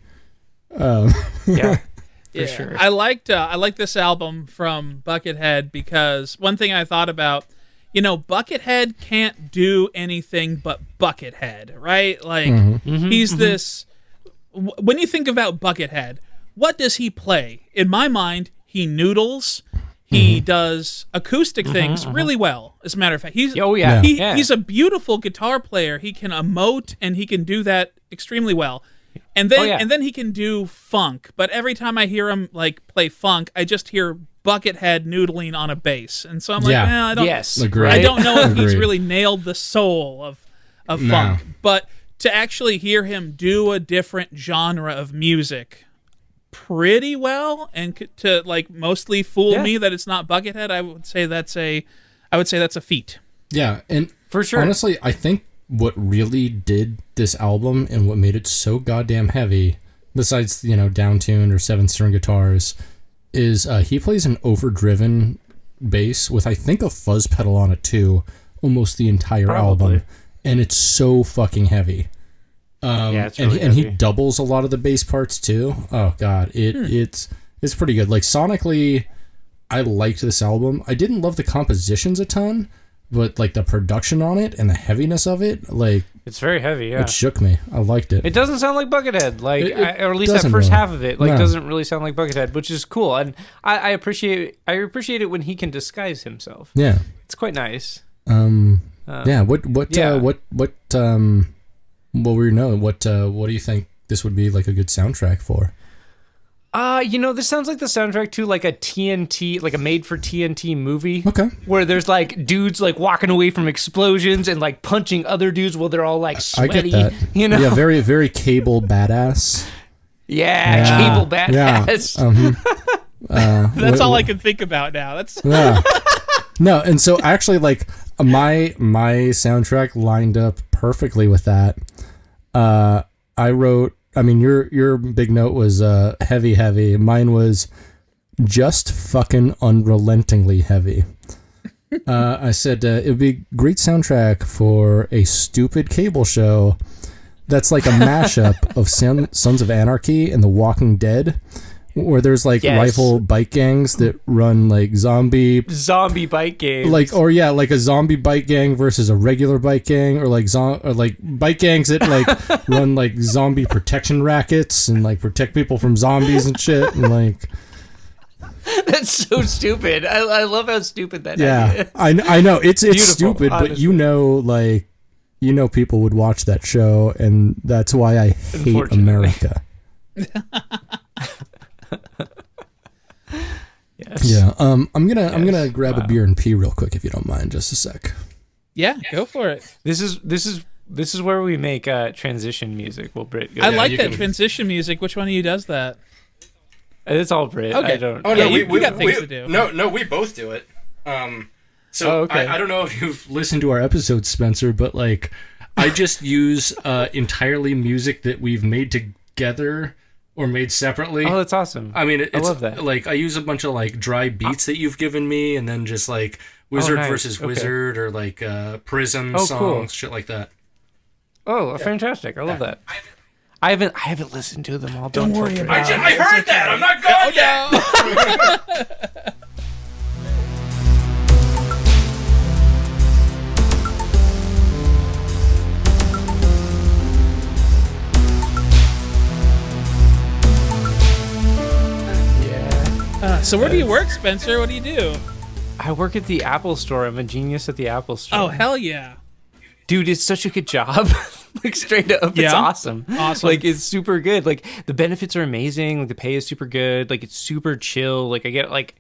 Yeah. For sure. I liked this album from Buckethead because one thing I thought about, you know, Buckethead can't do anything but Buckethead, right? Like he's this. When you think about Buckethead, what does he play? In my mind, he noodles. He does acoustic things really well. As a matter of fact, he's a beautiful guitar player. He can emote and he can do that extremely well. And then he can do funk. But every time I hear him like play funk, I just hear Buckethead noodling on a bass. And so I'm like, I don't I don't know if he's really nailed the soul of funk. But to actually hear him do a different genre of music pretty well and to like mostly fool me that it's not Buckethead, I would say that's a feat. Yeah, and for sure. Honestly, I think what really did this album and what made it so goddamn heavy, besides, you know, downtuned or 7-string guitars, is he plays an overdriven bass with I think a fuzz pedal on it too, almost the entire album, and it's so fucking heavy. It's really and he heavy. doubles a lot of the bass parts too. Oh god, it's pretty good. Like sonically, I liked this album. I didn't love the compositions a ton, but like the production on it and the heaviness of it, like it's very heavy. Yeah, it shook me. I liked it. It doesn't sound like Buckethead, like or at least that doesn't first really. half of it, doesn't really sound like Buckethead, which is cool. And I appreciate it when he can disguise himself. Yeah, it's quite nice. What do you think this would be like a good soundtrack for? This sounds like the soundtrack to like a TNT, like a made for TNT movie. Okay. Where there's like dudes like walking away from explosions and like punching other dudes while they're all like sweaty. I get that. You know? Yeah, very, very Cable badass. Cable badass. Yeah. That's all I can think about now. That's No, and so actually, like my soundtrack lined up perfectly with that. I wrote. I mean, your big note was heavy. Mine was just fucking unrelentingly heavy. I said it would be a great soundtrack for a stupid cable show that's like a mashup of Sons of Anarchy and The Walking Dead, where there's like rival bike gangs that run like zombie bike gangs, like like a zombie bike gang versus a regular bike gang, or like bike gangs that like run like zombie protection rackets and like protect people from zombies and shit, and like. That's so stupid. I love how stupid that is. I know it's stupid, honestly. but people would watch that show, and that's why I hate America. Yes. Yeah. I'm gonna grab a beer and pee real quick if you don't mind, just a sec. Yeah, go for it. This is where we make transition music. Well, Britt, I like that transition music. Which one of you does that? It's all Brit. Okay. I don't. Oh no, we got things to do. No, we both do it. Okay. I don't know if you've listened to our episode, Spencer, but like, I just use entirely music that we've made together or made separately. Oh, that's awesome. I mean, I love that. Like, I use a bunch of like dry beats that you've given me, and then just like Wizard versus Wizard, or like Prism songs, cool. shit like that. Oh, fantastic! I love that. I haven't listened to them all. Don't worry about it. I heard that. I'm not going yet. So where do you work, Spencer? What do you do? I work at the Apple Store. I'm a genius at the Apple Store. Oh, hell yeah. Dude, it's such a good job. Like, straight up, it's awesome. Awesome. Like, it's super good. Like, the benefits are amazing. Like, the pay is super good. Like, it's super chill. Like, I get, like,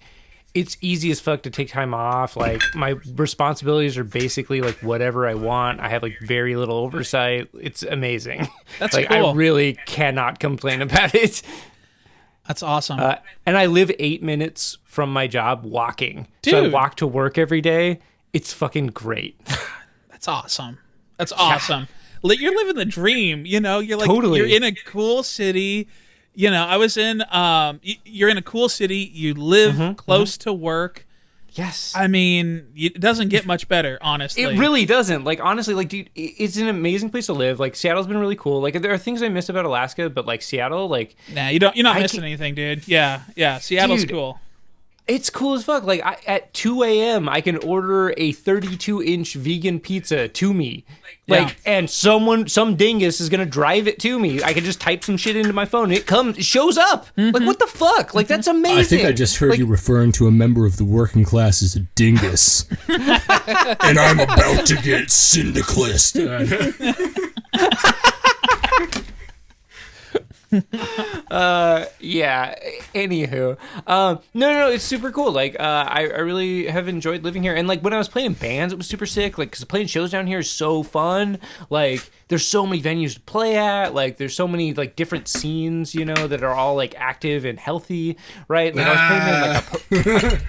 it's easy as fuck to take time off. Like, my responsibilities are basically, like, whatever I want. I have, like, very little oversight. It's amazing. That's like, cool. I really cannot complain about it. That's awesome. And I live 8 minutes from my job walking. Dude. So I walk to work every day. It's fucking great. That's awesome. That's awesome. You're living the dream, you know? You're like, Totally. You're in a cool city. You know, I was in, you're in a cool city. You live close to work. Yes. I mean, it doesn't get much better, honestly. It really doesn't. Like, honestly, like, dude, it's an amazing place to live. Like, Seattle's been really cool. Like, there are things I miss about Alaska, but like Seattle, like, Nah, you're not missing anything, dude. Yeah. Seattle's Dude. cool. it's cool as fuck. Like, at 2 a.m., I can order a 32-inch vegan pizza to me. Like, and some dingus is gonna drive it to me. I can just type some shit into my phone. It shows up. Like, what the fuck? Like, that's amazing. I think I just heard you referring to a member of the working class as a dingus. And I'm about to get syndicalist. Yeah. Anywho, no, it's super cool. Like, I really have enjoyed living here. And like, when I was playing in bands, it was super sick. Like, because playing shows down here is so fun. Like, there's so many venues to play at. Like, there's so many like different scenes, you know, that are all like active and healthy, right? Like, I was playing in like a.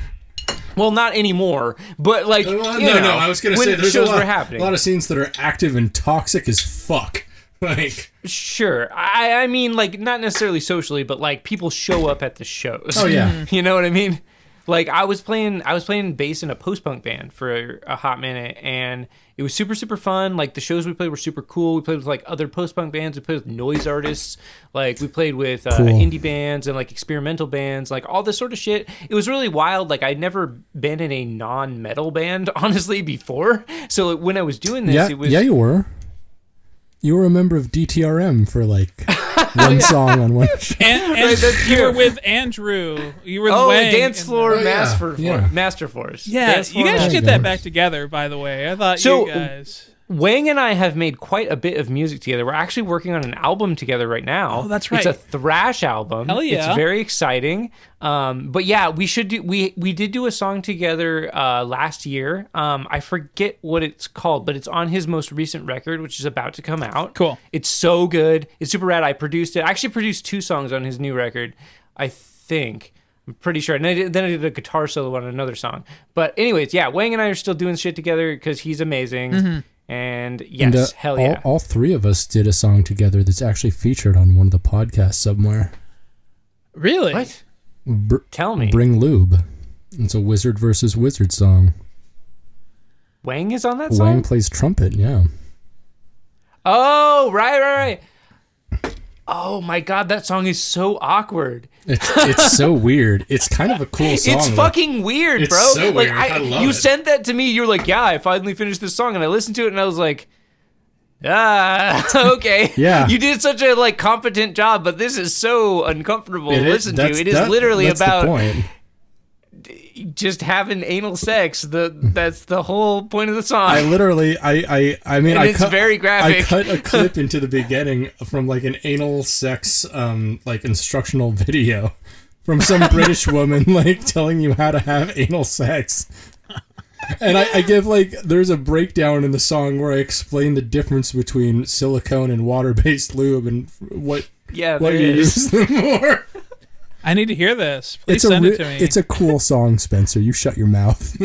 Well, not anymore, but like, No, I was gonna say there's shows a were happening. lot of scenes that are active and toxic as fuck. Like, Sure. I mean, like, not necessarily socially, but like people show up at the shows. oh yeah, You know what I mean? Like, I was playing bass in a post-punk band for a hot minute, and it was super, super fun. Like, the shows we played were super cool. We played with like other post-punk bands. We played with noise artists. Like, we played with indie bands and like experimental bands, like all this sort of shit. It was really wild. Like, I'd never been in a non-metal band, honestly, before. So when I was doing this, it was... you were. You were a member of DTRM for like one song on one show. And you were with Andrew. You were with Oh, Wang Dance Floor yeah. Master Force. Yeah, Dance you Floor guys should Master get that Force. back together, by the way. I thought So- you guys... Wang and I have made quite a bit of music together. We're actually working on an album together right now. Oh, that's right. It's a thrash album. Hell yeah. It's very exciting. But yeah, we did do a song together last year. I forget what it's called, but it's on his most recent record, which is about to come out. Cool. It's so good. It's super rad. I produced it. I actually produced 2 songs on his new record, I think. I'm pretty sure. And then I did a guitar solo on another song. But anyways, yeah, Wang and I are still doing shit together because he's amazing. And yes, hell yeah. All three of us did a song together that's actually featured on one of the podcasts somewhere. Really? What? Tell me. Bring Lube. It's a wizard versus wizard song. Wang is on that song? Wang plays trumpet, yeah. Oh, right. Oh my god, that song is so awkward. It's so weird. It's kind of a cool song. It's fucking weird, it's bro. So weird. I love you it. sent that to me. You're like, yeah, I finally finished this song, and I listened to it, and I was like, okay. Yeah. You did such a competent job, but this is so uncomfortable to listen to. It is literally about just having anal sex. That's the whole point of the song. I literally, I mean, it's very graphic. I cut a clip into the beginning from like an anal sex, instructional video from some British woman telling you how to have anal sex. And I give there's a breakdown in the song where I explain the difference between silicone and water-based lube and what you use them for. I need to hear this. Please send it to me. It's a cool song, Spencer. You shut your mouth.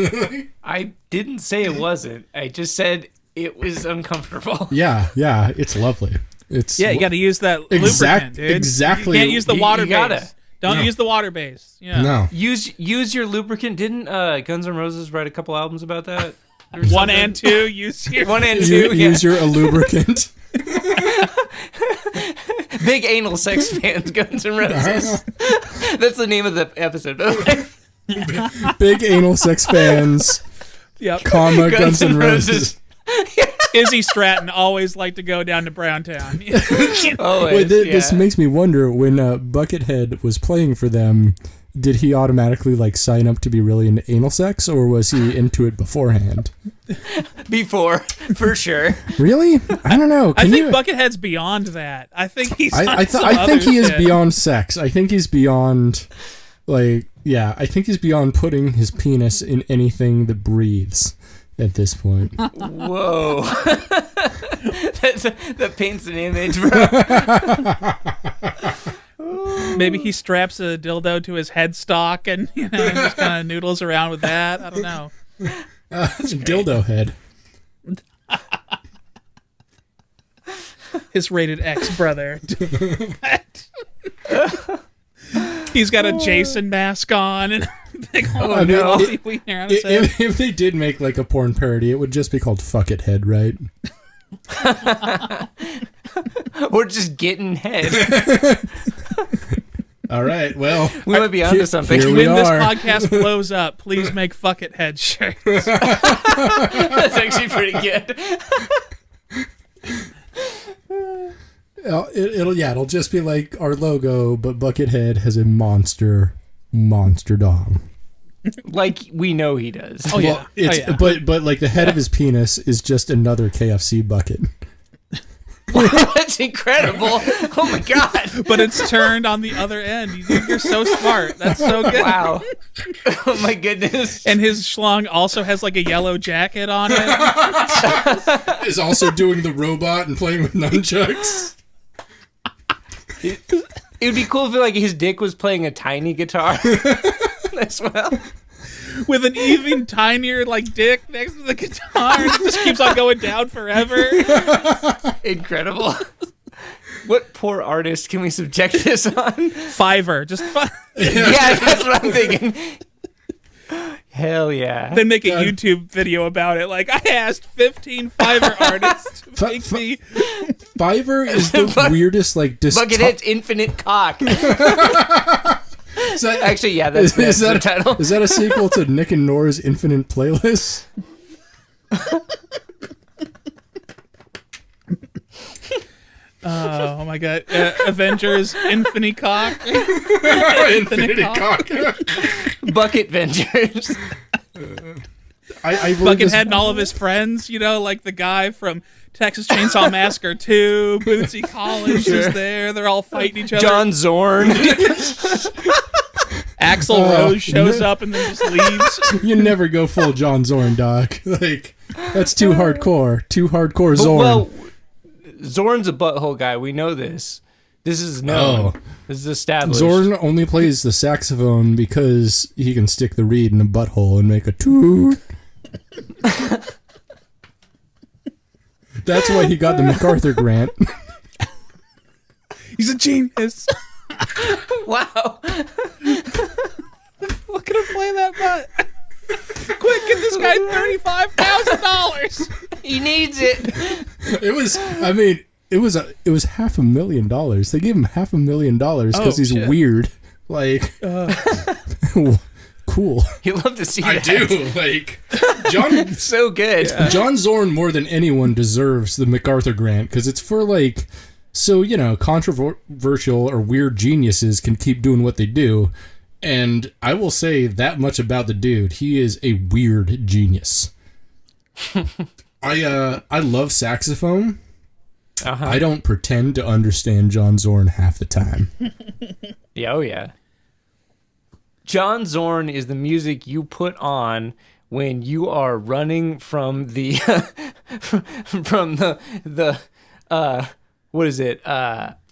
I didn't say it wasn't. I just said it was uncomfortable. Yeah, it's lovely. You got to use that lubricant, dude. Exactly. You can't use the water base. Don't use the water base. Yeah. No. Use your lubricant. Didn't Guns N' Roses write a couple albums about that? One and two. Use your one and two. Use your lubricant. Big anal sex fans, Guns N' Roses. That's the name of the episode. Big anal sex fans. Yep. Guns N' Roses. Izzy Stratton always liked to go down to Browntown. This makes me wonder, when Buckethead was playing for them, did he automatically sign up to be really into anal sex, or was he into it beforehand? Before, for sure. Really? I don't know. I think Buckethead's beyond that. I think he's. I think he is beyond sex. I think he's beyond, I think he's beyond putting his penis in anything that breathes at this point. Whoa. That paints an image, bro. Maybe he straps a dildo to his headstock and just kind of noodles around with that. I don't know. It's a Dildohead. His rated X brother. He's got a Jason mask on and if they did make a porn parody, it would just be called Buckethead, right? Or just Gettin Head. All right, well, we might be onto something. When this podcast blows up, please make Buckethead shirts. That's actually pretty good. It'll just be like our logo, but Buckethead has a monster dong. Like we know he does. Oh yeah. But the head of his penis is just another KFC bucket. Wow, that's incredible. Oh my god. But it's turned on the other end. You're so smart. That's so good. Wow. Oh my goodness. And his schlong also has a yellow jacket on it. Is also doing the robot and playing with nunchucks. It would be cool if his dick was playing a tiny guitar as well. With an even tinier dick next to the guitar, and it just keeps on going down forever. Incredible. What poor artist can we subject this on? Fiverr, just yeah, that's what I'm thinking. Hell yeah. Then make a YouTube video about it. I asked 15 Fiverr artists to make me. Fiverr is the weirdest Buckethead's Infinite Cock. Actually, yeah, that's the title. Is that a sequel to Nick and Nora's Infinite Playlist? Oh my god. Avengers Infinite Cock. Infinity Cock. Bucket Vengers. Buckethead and all of his friends, the guy from Texas Chainsaw Massacre 2, Bootsy Collins is there. They're all fighting each other. John Zorn. Axl Rose shows up and then just leaves. You never go full John Zorn, Doc. That's too hardcore. Too hardcore Zorn. Well, Zorn's a butthole guy. We know this. This is known. This is established. Zorn only plays the saxophone because he can stick the reed in a butthole and make a toot. That's why he got the MacArthur grant. He's a genius. Wow. Look at him play that butt. Quick, get this guy $35,000. He needs it. It was $500,000. They gave him $500,000 because he's shit. weird. Like, cool. You love to see I that. do. Like, John, So good. John Zorn more than anyone deserves the MacArthur grant because it's for like, so controversial or weird geniuses can keep doing what they do. And I will say that much about the dude. He is a weird genius. I love saxophone. Uh-huh. I don't pretend to understand John Zorn half the time. Yeah, oh yeah. John Zorn is the music you put on when you are running from the what is it?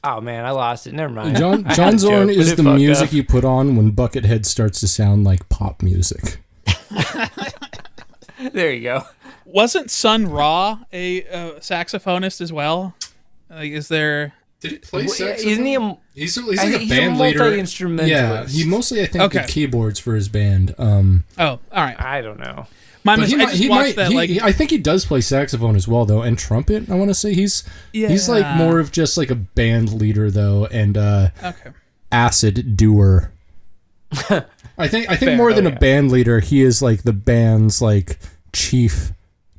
Oh man, I lost it. Never mind. John Zorn is the music you put on when Buckethead starts to sound like pop music. There you go. Wasn't Sun Ra a saxophonist as well? Like, is there? Did he play saxophone? Isn't he? He's I like think a he's band a leader. multi-instrumentalist. Yeah, he mostly I think did keyboards for his band. Oh, all right. I don't know. I just watched that. I think he does play saxophone as well, though, and trumpet. I want to say he's like more of just like a band leader though, and acid doer. I think Fair. more than a band leader, he is like the band's like chief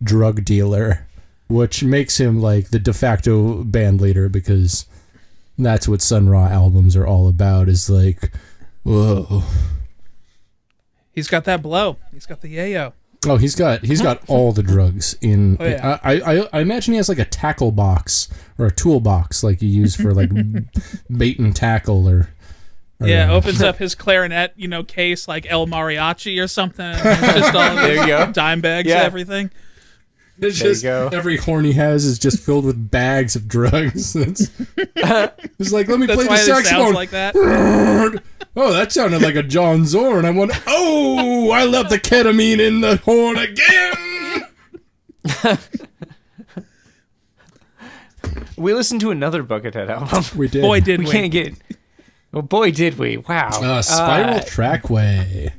drug dealer, which makes him like the de facto band leader because that's what Sun Ra albums are all about. Is like, whoa. He's got that blow. He's got the yayo. Oh, he's got all the drugs in. Oh, yeah. I imagine he has like a tackle box or a toolbox like you use for like bait and tackle or opens up his clarinet, case like El Mariachi or something. And it's just all There you go. dime bags and everything. It's There you just go. every horn he has is just filled with bags of drugs. It's like, let me That's play why the it saxophone. sounds like that. Oh, that sounded like a John Zorn. I went, oh, I left the ketamine in the horn again. We listened to another Buckethead album. We did. Boy, did We we. can't get. Oh boy, did we! Wow. Spiral Trackway.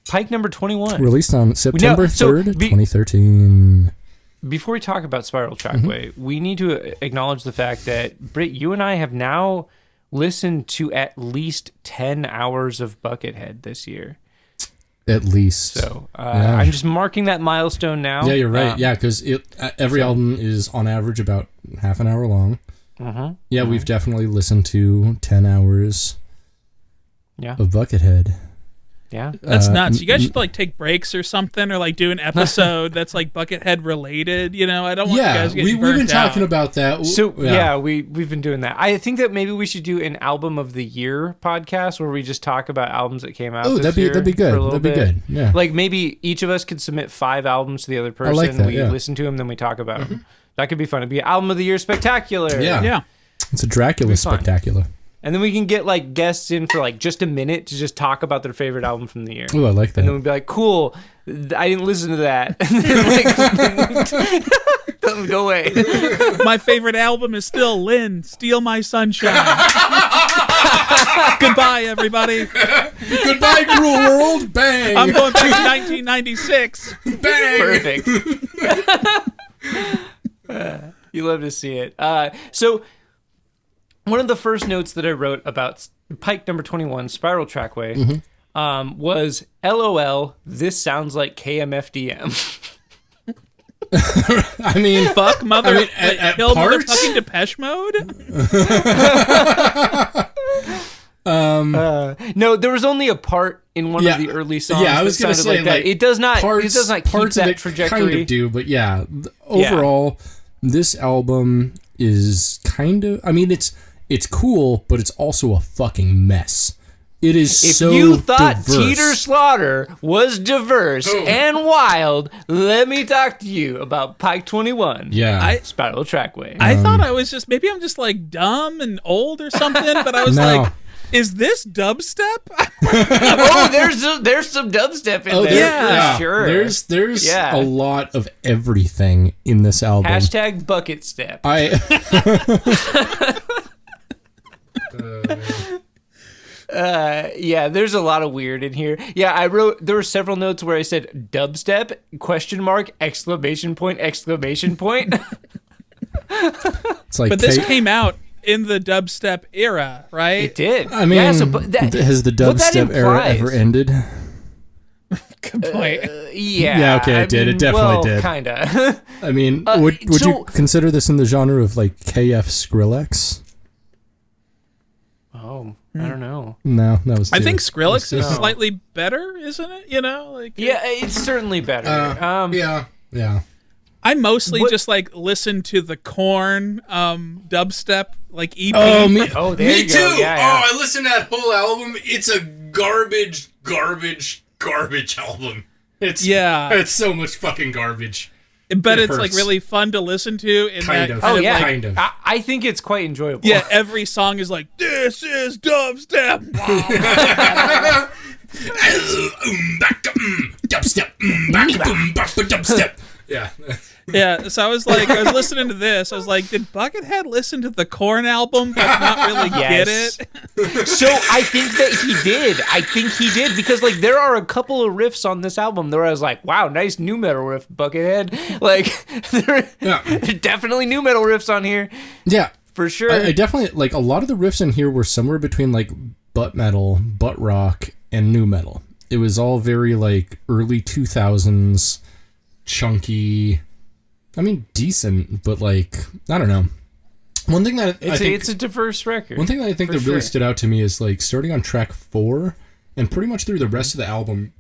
Pike number 21. Released on September so 3rd, 2013. Before we talk about Spiral Trackway, we need to acknowledge the fact that, Britt, you and I have now listened to at least 10 hours of Buckethead this year. At least. So I'm just marking that milestone now. Yeah, you're right. Yeah, because every album is on average about half an hour long. Yeah, we've definitely listened to 10 hours of Buckethead. Yeah. That's nuts. You guys should take breaks or something, or do an episode that's Buckethead related. I don't want you guys getting we've been burnt talking out. about that. So we've been doing that. I think that maybe we should do an album of the year podcast where we just talk about albums that came out. Oh, this that'd be year good. for a little That'd be bit. good. Yeah. Like maybe each of us could submit 5 albums to the other person. like that, we yeah. listen to them, then we talk about them. That could be fun. It'd be album of the year spectacular. Yeah. It's a Dracula It'd be fun. spectacular. And then we can get guests in for just a minute to just talk about their favorite album from the year. Oh, I like that. And then we'd be like, cool, I didn't listen to that. And then doesn't go away. My favorite album is still Lynn, Steal My Sunshine. Goodbye, everybody. Goodbye, cruel world. Bang. I'm going back to 1996. Bang. Perfect. You love to see it. So one of the first notes that I wrote about Pike number 21, Spiral Trackway, was, LOL, this sounds like KMFDM. I mean, Fuck, mother. at Kill parts? motherfucking Depeche Mode? No, there was only a part in one of the early songs. Yeah, I was going to say that. It does not. Parts, it does not keep parts of that it trajectory. Kind of do, but overall, this album is kind of. I mean, it's cool, but it's also a fucking mess. It is If so you thought diverse. Teeter Slaughter was diverse and wild, let me talk to you about Pike 21. Yeah. Spiral Trackway. I thought I was just maybe I'm just like dumb and old or something, but I was No. like, is this dubstep? Oh, there's some dubstep in there. yeah. For sure. There's a lot of everything in this album. Hashtag bucket step. Yeah, there's a lot of weird in here. Yeah, there were several notes where I said dubstep, question mark, exclamation point, exclamation point. It's like But this came out in the dubstep era, right? It did. I mean, Yeah, so, has the what that dubstep era implies- ever ended? Good point. Yeah. Yeah, okay, it did. It definitely did. Kinda. I mean, would you consider this in the genre of like KF Skrillex? Oh, I don't know. No, that was. I think Skrillex is No. slightly better, isn't it? You know, like Yeah, it's certainly better. Yeah. I mostly just like listen to the Korn dubstep like EP. Oh, me, Oh, there me you too. go. Yeah. Oh, I listened to that whole album. It's a garbage album. It's so much fucking garbage. but it it's like hurts. really fun to listen to. In Kind that of. kind Oh of yeah, like, kind of. I think it's quite enjoyable. yeah. Every song is like, this is dubstep. Dubstep. Dubstep. Yeah. Yeah, so I was listening to this. I was like, did Buckethead listen to the Korn album but not really get Yes. it? So I think that he did. I think he did because like there are a couple of riffs on this album where I was like, wow, nice new metal riff, Buckethead. Like there are definitely new metal riffs on here Yeah. for sure. I definitely like a lot of the riffs in here were somewhere between like butt metal, butt rock, and new metal. It was all very like early 2000s, chunky. I mean, decent, but like I don't know. One thing that it's a diverse record. One thing that I think for that really sure. stood out to me is like starting on track 4 and pretty much through the rest of the album,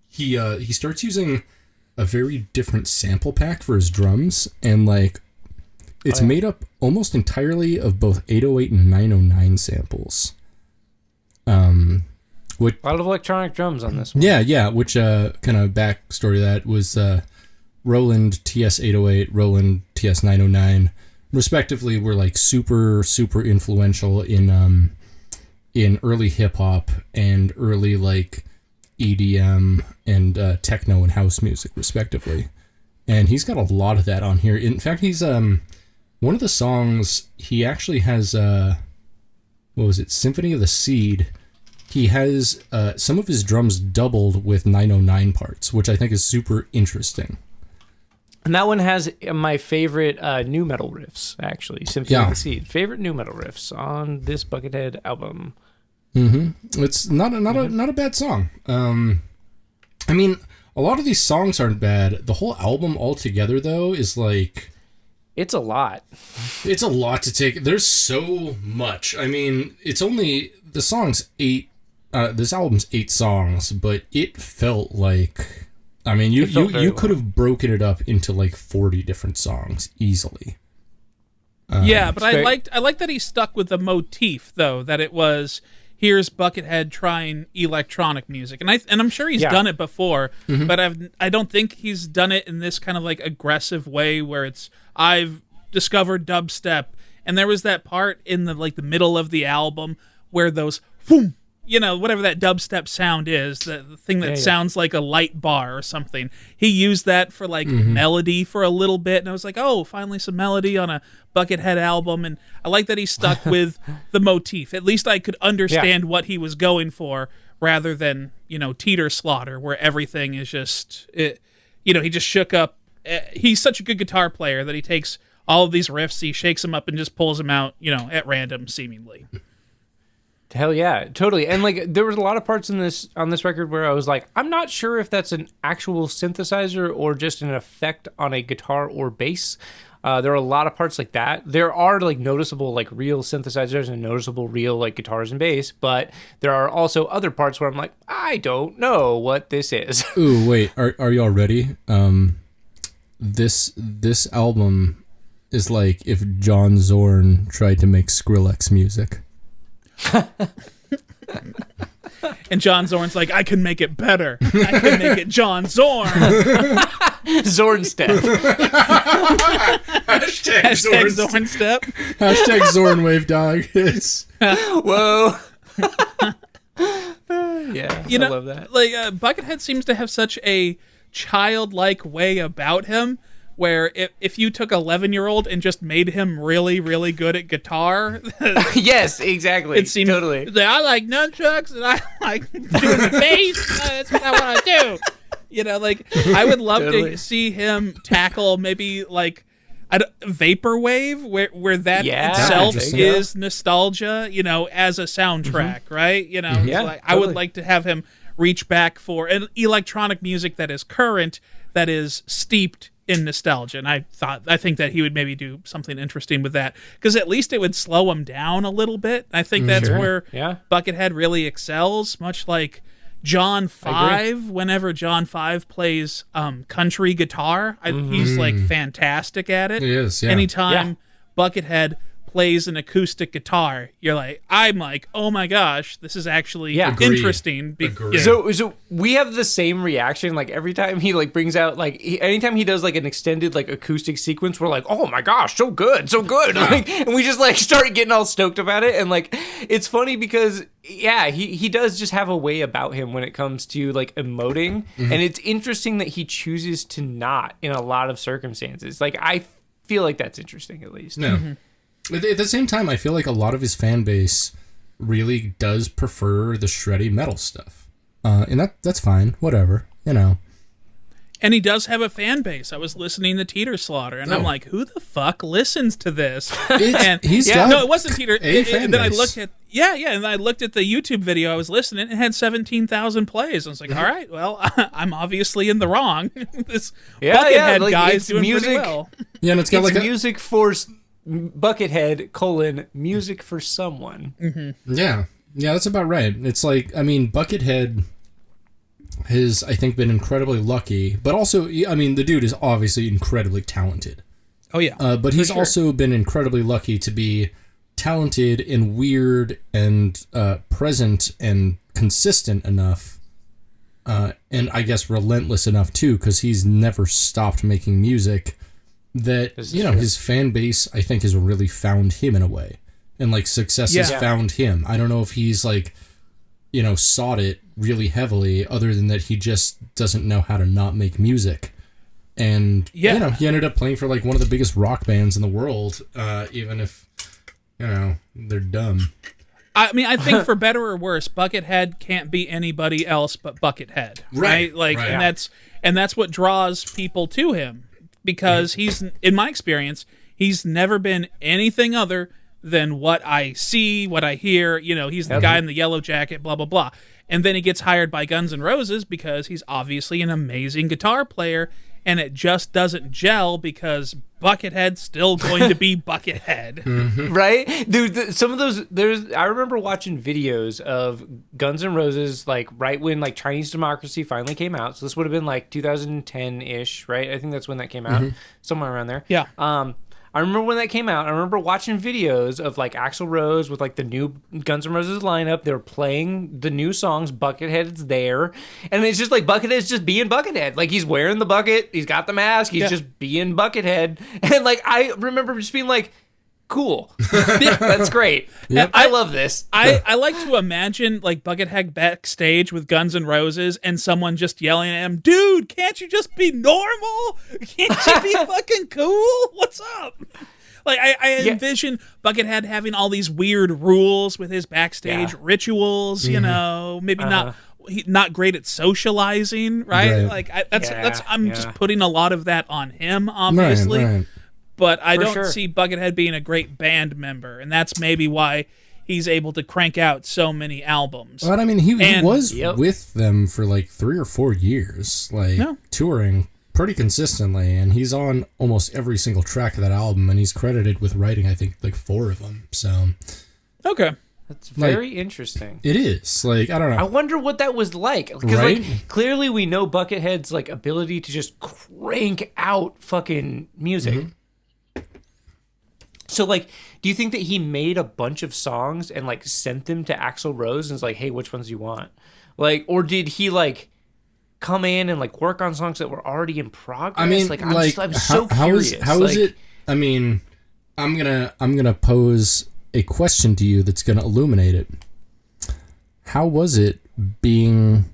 he starts using a very different sample pack for his drums, and like it's made up almost entirely of both 808 and 909 samples. A lot of electronic drums on this one. Yeah, which kind of backstory to that was Roland TS-808, Roland TS-909, respectively, were like super influential in early hip hop and early like EDM and techno and house music, respectively. And he's got a lot of that on here. In fact, he's one of the songs he actually has. What was it? Symphony of the Seed. He has some of his drums doubled with 909 parts, which I think is super interesting. And that one has my favorite new metal riffs, actually. Symphony of the Seed. Favorite new metal riffs on this Buckethead album. Mm-hmm. It's not a bad song. I mean, a lot of these songs aren't bad. The whole album altogether, though, is like... It's a lot. It's a lot to take. There's so much. I mean, it's only... The song's 8... this album's 8 songs, but it felt like... I mean, you could have broken it up into like 40 different songs easily. Yeah, but I liked that he stuck with the motif though, that it was here's Buckethead trying electronic music, and I'm sure he's done it before, but I don't think he's done it in this kind of like aggressive way where it's I've discovered dubstep, and there was that part in the like the middle of the album where those boom. You know, whatever that dubstep sound is, the thing that sounds like a light bar or something. He used that for like melody for a little bit, and I was like, oh, finally some melody on a Buckethead album. And I like that he stuck with the motif. At least I could understand what he was going for, rather than, you know, Teeter Slaughter, where everything is just, he just shook up. He's such a good guitar player that he takes all of these riffs, he shakes them up and just pulls them out, at random, seemingly. Hell yeah, totally. And like there was a lot of parts on this record where I was like, I'm not sure if that's an actual synthesizer or just an effect on a guitar or bass. There are a lot of parts like that. There are like noticeable like real synthesizers and noticeable real like guitars and bass, but there are also other parts where I'm like, I don't know what this is. Ooh, wait, are y'all ready? This album is like if John Zorn tried to make Skrillex music. And John Zorn's like, I can make it better. I can make it John Zorn. Zorn step. Hashtag Zorn step. Hashtag Zorn wave dog. Whoa. Yeah, I love that. Like Buckethead seems to have such a childlike way about him, where if you took 11-year-old and just made him really, really good at guitar, yes, exactly. It seems totally. I like nunchucks and I like doing the bass. That's what I want to do. You know, like I would love to see him tackle maybe like vaporwave, where that itself is nostalgia. You know, as a soundtrack, right? You know, like, I would like to have him reach back for an electronic music that is current, that is steeped in nostalgia. And I think that he would maybe do something interesting with that, because at least it would slow him down a little bit. I think that's where Buckethead really excels, much like John 5. Whenever John 5 plays country guitar, he's like fantastic at it. He is, yeah. Anytime Buckethead plays an acoustic guitar, I'm like, oh my gosh, this is actually interesting. So we have the same reaction. Like every time he like brings out anytime he does like an extended like acoustic sequence, we're like, oh my gosh, so good. Like, and we just like start getting all stoked about it. And like it's funny because he does just have a way about him when it comes to like emoting, and it's interesting that he chooses to not in a lot of circumstances. Like I feel like that's interesting, at least. No. At the same time, I feel like a lot of his fan base really does prefer the shreddy metal stuff. And that's fine. Whatever. You know. And he does have a fan base. I was listening to Teeter Slaughter, and I'm like, who the fuck listens to this? No, it wasn't Teeter. And then I looked at and I looked at the YouTube video I was listening, and it had 17,000 plays. I was like, all right, well, I'm obviously in the wrong. This Buckethead like, guy's doing pretty well. Yeah, and it's got music for Buckethead, music for someone. Mm-hmm. Yeah, that's about right. It's like, I mean, Buckethead has, I think, been incredibly lucky, but also, I mean, the dude is obviously incredibly talented. Oh, yeah. But he's also been incredibly lucky to be talented and weird and present and consistent enough, and I guess relentless enough, too, because he's never stopped making music. That, his fan base, I think, has really found him in a way. And, like, success has found him. I don't know if he's, like, sought it really heavily, other than that he just doesn't know how to not make music. And, he ended up playing for, like, one of the biggest rock bands in the world, even if, they're dumb. I mean, I think for better or worse, Buckethead can't be anybody else but Buckethead, right? And that's what draws people to him. Because he's, in my experience, he's never been anything other than what I see, what I hear. He's the guy in the yellow jacket, blah, blah, blah. And then he gets hired by Guns N' Roses because he's obviously an amazing guitar player, and it just doesn't gel because Buckethead's still going to be Buckethead. Mm-hmm. Right? Dude, some of those, I remember watching videos of Guns N' Roses, like, right when, like, Chinese Democracy finally came out. So this would have been, like, 2010-ish, right? I think that's when that came out. Somewhere around there. Yeah. I remember when that came out. I remember watching videos of like Axl Rose with like the new Guns N' Roses lineup. They were playing the new songs. Buckethead's there, and it's just like Buckethead's just being Buckethead. Like he's wearing the bucket, he's got the mask, he's just being Buckethead. And like I remember just being like, cool, that's great. Yep. I love this. I like to imagine like Buckethead backstage with Guns N' Roses and someone just yelling at him, dude, can't you just be normal? Can't you be fucking cool? What's up? Like I envision Buckethead having all these weird rules with his backstage rituals, maybe not great at socializing, right? Like I'm just putting a lot of that on him, obviously. Right. But I don't see Buckethead being a great band member, and that's maybe why he's able to crank out so many albums. But I mean, he was with them for like 3 or 4 years, like touring pretty consistently, and he's on almost every single track of that album, and he's credited with writing, I think, like 4 of them. So, okay. That's very interesting. It is. Like, I don't know. I wonder what that was like. Because, like, clearly we know Buckethead's, like, ability to just crank out fucking music. So, like, do you think that he made a bunch of songs and, like, sent them to Axl Rose and was like, hey, which ones do you want? Like, or did he, like, come in and, like, work on songs that were already in progress? I mean, I'm so curious. How is it? I mean, I'm gonna pose a question to you that's gonna illuminate it. How was it being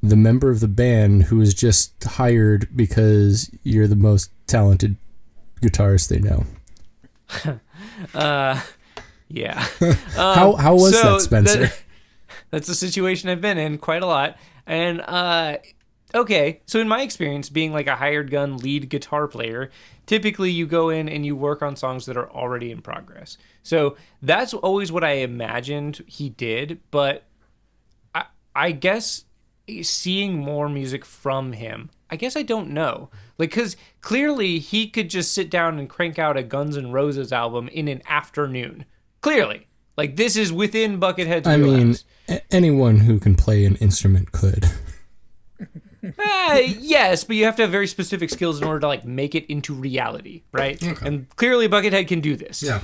the member of the band who was just hired because you're the most talented guitarist they know? Yeah. How was that, Spenser? That's a situation I've been in quite a lot. And, okay, so in my experience, being like a hired gun lead guitar player, typically you go in and you work on songs that are already in progress. So that's always what I imagined he did, but I guess seeing more music from him, I guess I don't know. Like, because clearly he could just sit down and crank out a Guns N' Roses album in an afternoon. Clearly. Like, this is within Buckethead's wheelhouse. I mean, anyone who can play an instrument could. Yes, but you have to have very specific skills in order to, like, make it into reality, right? Okay. And clearly Buckethead can do this. Yeah.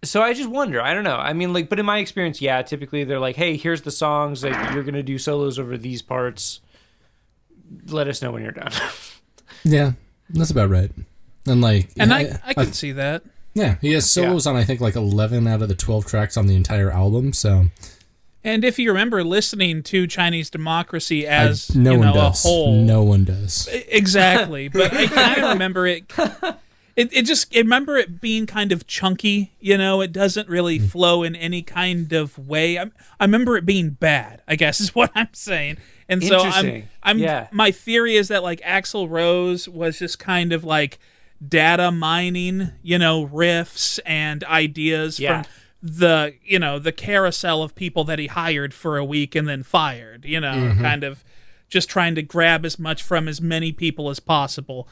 So I just wonder. I don't know. I mean, like, but in my experience, yeah, typically they're like, hey, here's the songs. Like, you're going to do solos over these parts. Let us know when you're done. Yeah, that's about right. And, like... And I can see that. Yeah, he has solos on, I think, like 11 out of the 12 tracks on the entire album, so... And if you remember listening to Chinese Democracy as a whole... No one does. Exactly. But I kind of remember it... remember it being kind of chunky, it doesn't really flow in any kind of way. I remember it being bad, I guess is what I'm saying. And so my theory is that like Axl Rose was just kind of like data mining, riffs and ideas from the carousel of people that he hired for a week and then fired, kind of just trying to grab as much from as many people as possible.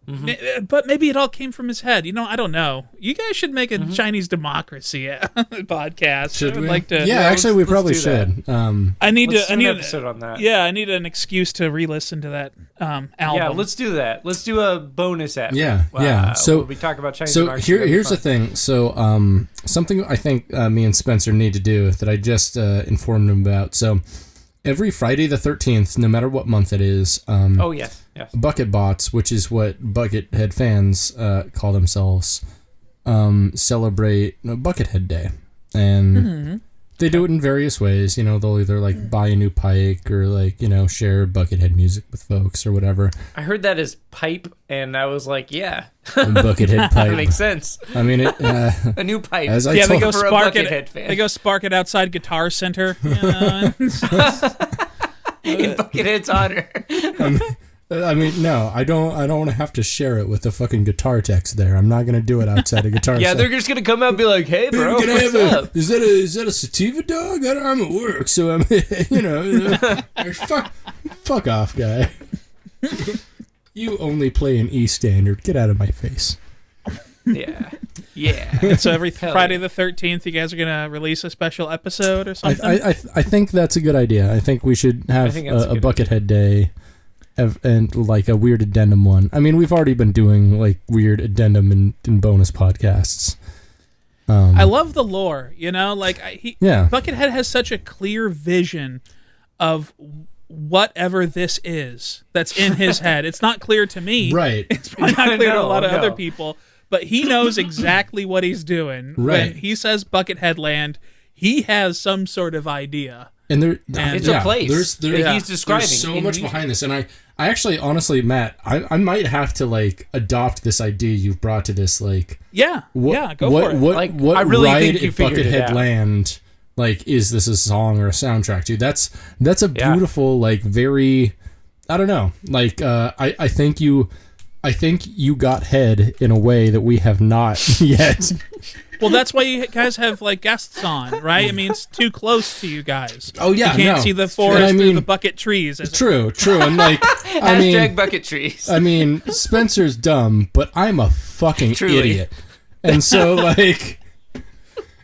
Mm-hmm. But maybe it all came from his head. I don't know. You guys should make a Chinese Democracy podcast. Should we? Like to. Yeah, actually, we probably should. I need an episode on that. Yeah, I need an excuse to re-listen to that album. Yeah, let's do that. Let's do a bonus episode. Yeah. So we talk about Chinese Democracy. So here's the thing. So something I think me and Spenser need to do that I just informed him about. So every Friday the 13th, no matter what month it is. Yes. Bucket Bots, which is what Buckethead fans call themselves, celebrate Buckethead Day. And they do it in various ways. They'll either like buy a new Pike or like, share Buckethead music with folks or whatever. I heard that as pipe and I was like, yeah. Buckethead pipe. That makes sense. I mean, a new pipe. They go spark it. They go spark it outside Guitar Center. In Buckethead's honor. I mean, no, I don't want to have to share it with the fucking guitar techs there. I'm not going to do it outside a guitar Yeah, they're just going to come out and be like, hey, bro, what's up? Is that a sativa dog? I'm at work, so I'm, fuck off, guy. You only play an E standard. Get out of my face. Yeah. And so every Friday the 13th, you guys are going to release a special episode or something? I think that's a good idea. I think we should have a Buckethead Day. And like a weird addendum one. I mean, we've already been doing like weird addendum and bonus podcasts. I love the lore, Buckethead has such a clear vision of whatever this is that's in his head. It's not clear to me. Right. It's probably not clear to a lot of other people, but he knows exactly what he's doing. Right. When he says Buckethead Land, he has some sort of idea. And it's a place that he's describing. There's so much behind this. And I actually, honestly, Matt, I might have to like adopt this idea you've brought to this. Like, go for it. What I really ride think you at Buckethead Land? Like, is this a song or a soundtrack to? That's a beautiful, like, very, I don't know. Like, I think you got head in a way that we have not yet. Well, that's why you guys have like guests on, right? I mean, it's too close to you guys. Oh yeah, you can't see the forest through the bucket trees. True. And like, hashtag bucket trees. I mean, Spenser's dumb, but I'm a fucking idiot, and so like,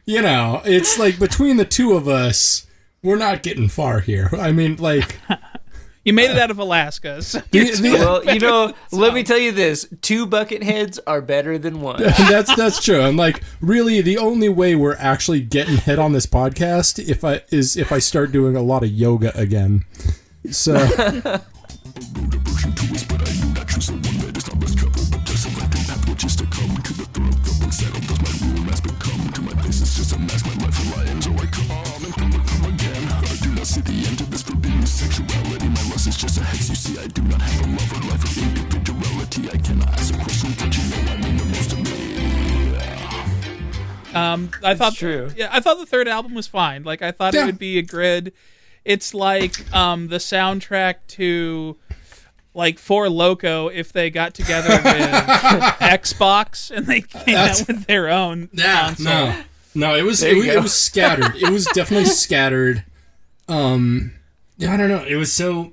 it's like between the two of us, we're not getting far here. I mean, like, You made it out of Alaska. So Well, let me tell you this: 2 bucket heads are better than 1. That's true. And like, really, the only way we're actually getting head on this podcast is if I start doing a lot of yoga again. So. I thought true. Yeah, I thought the third album was fine. Like, I thought it would be a grid. It's like the soundtrack to like Four Loko if they got together with Xbox and they came out with their own console. No, it was scattered. It was definitely scattered. I don't know. It was so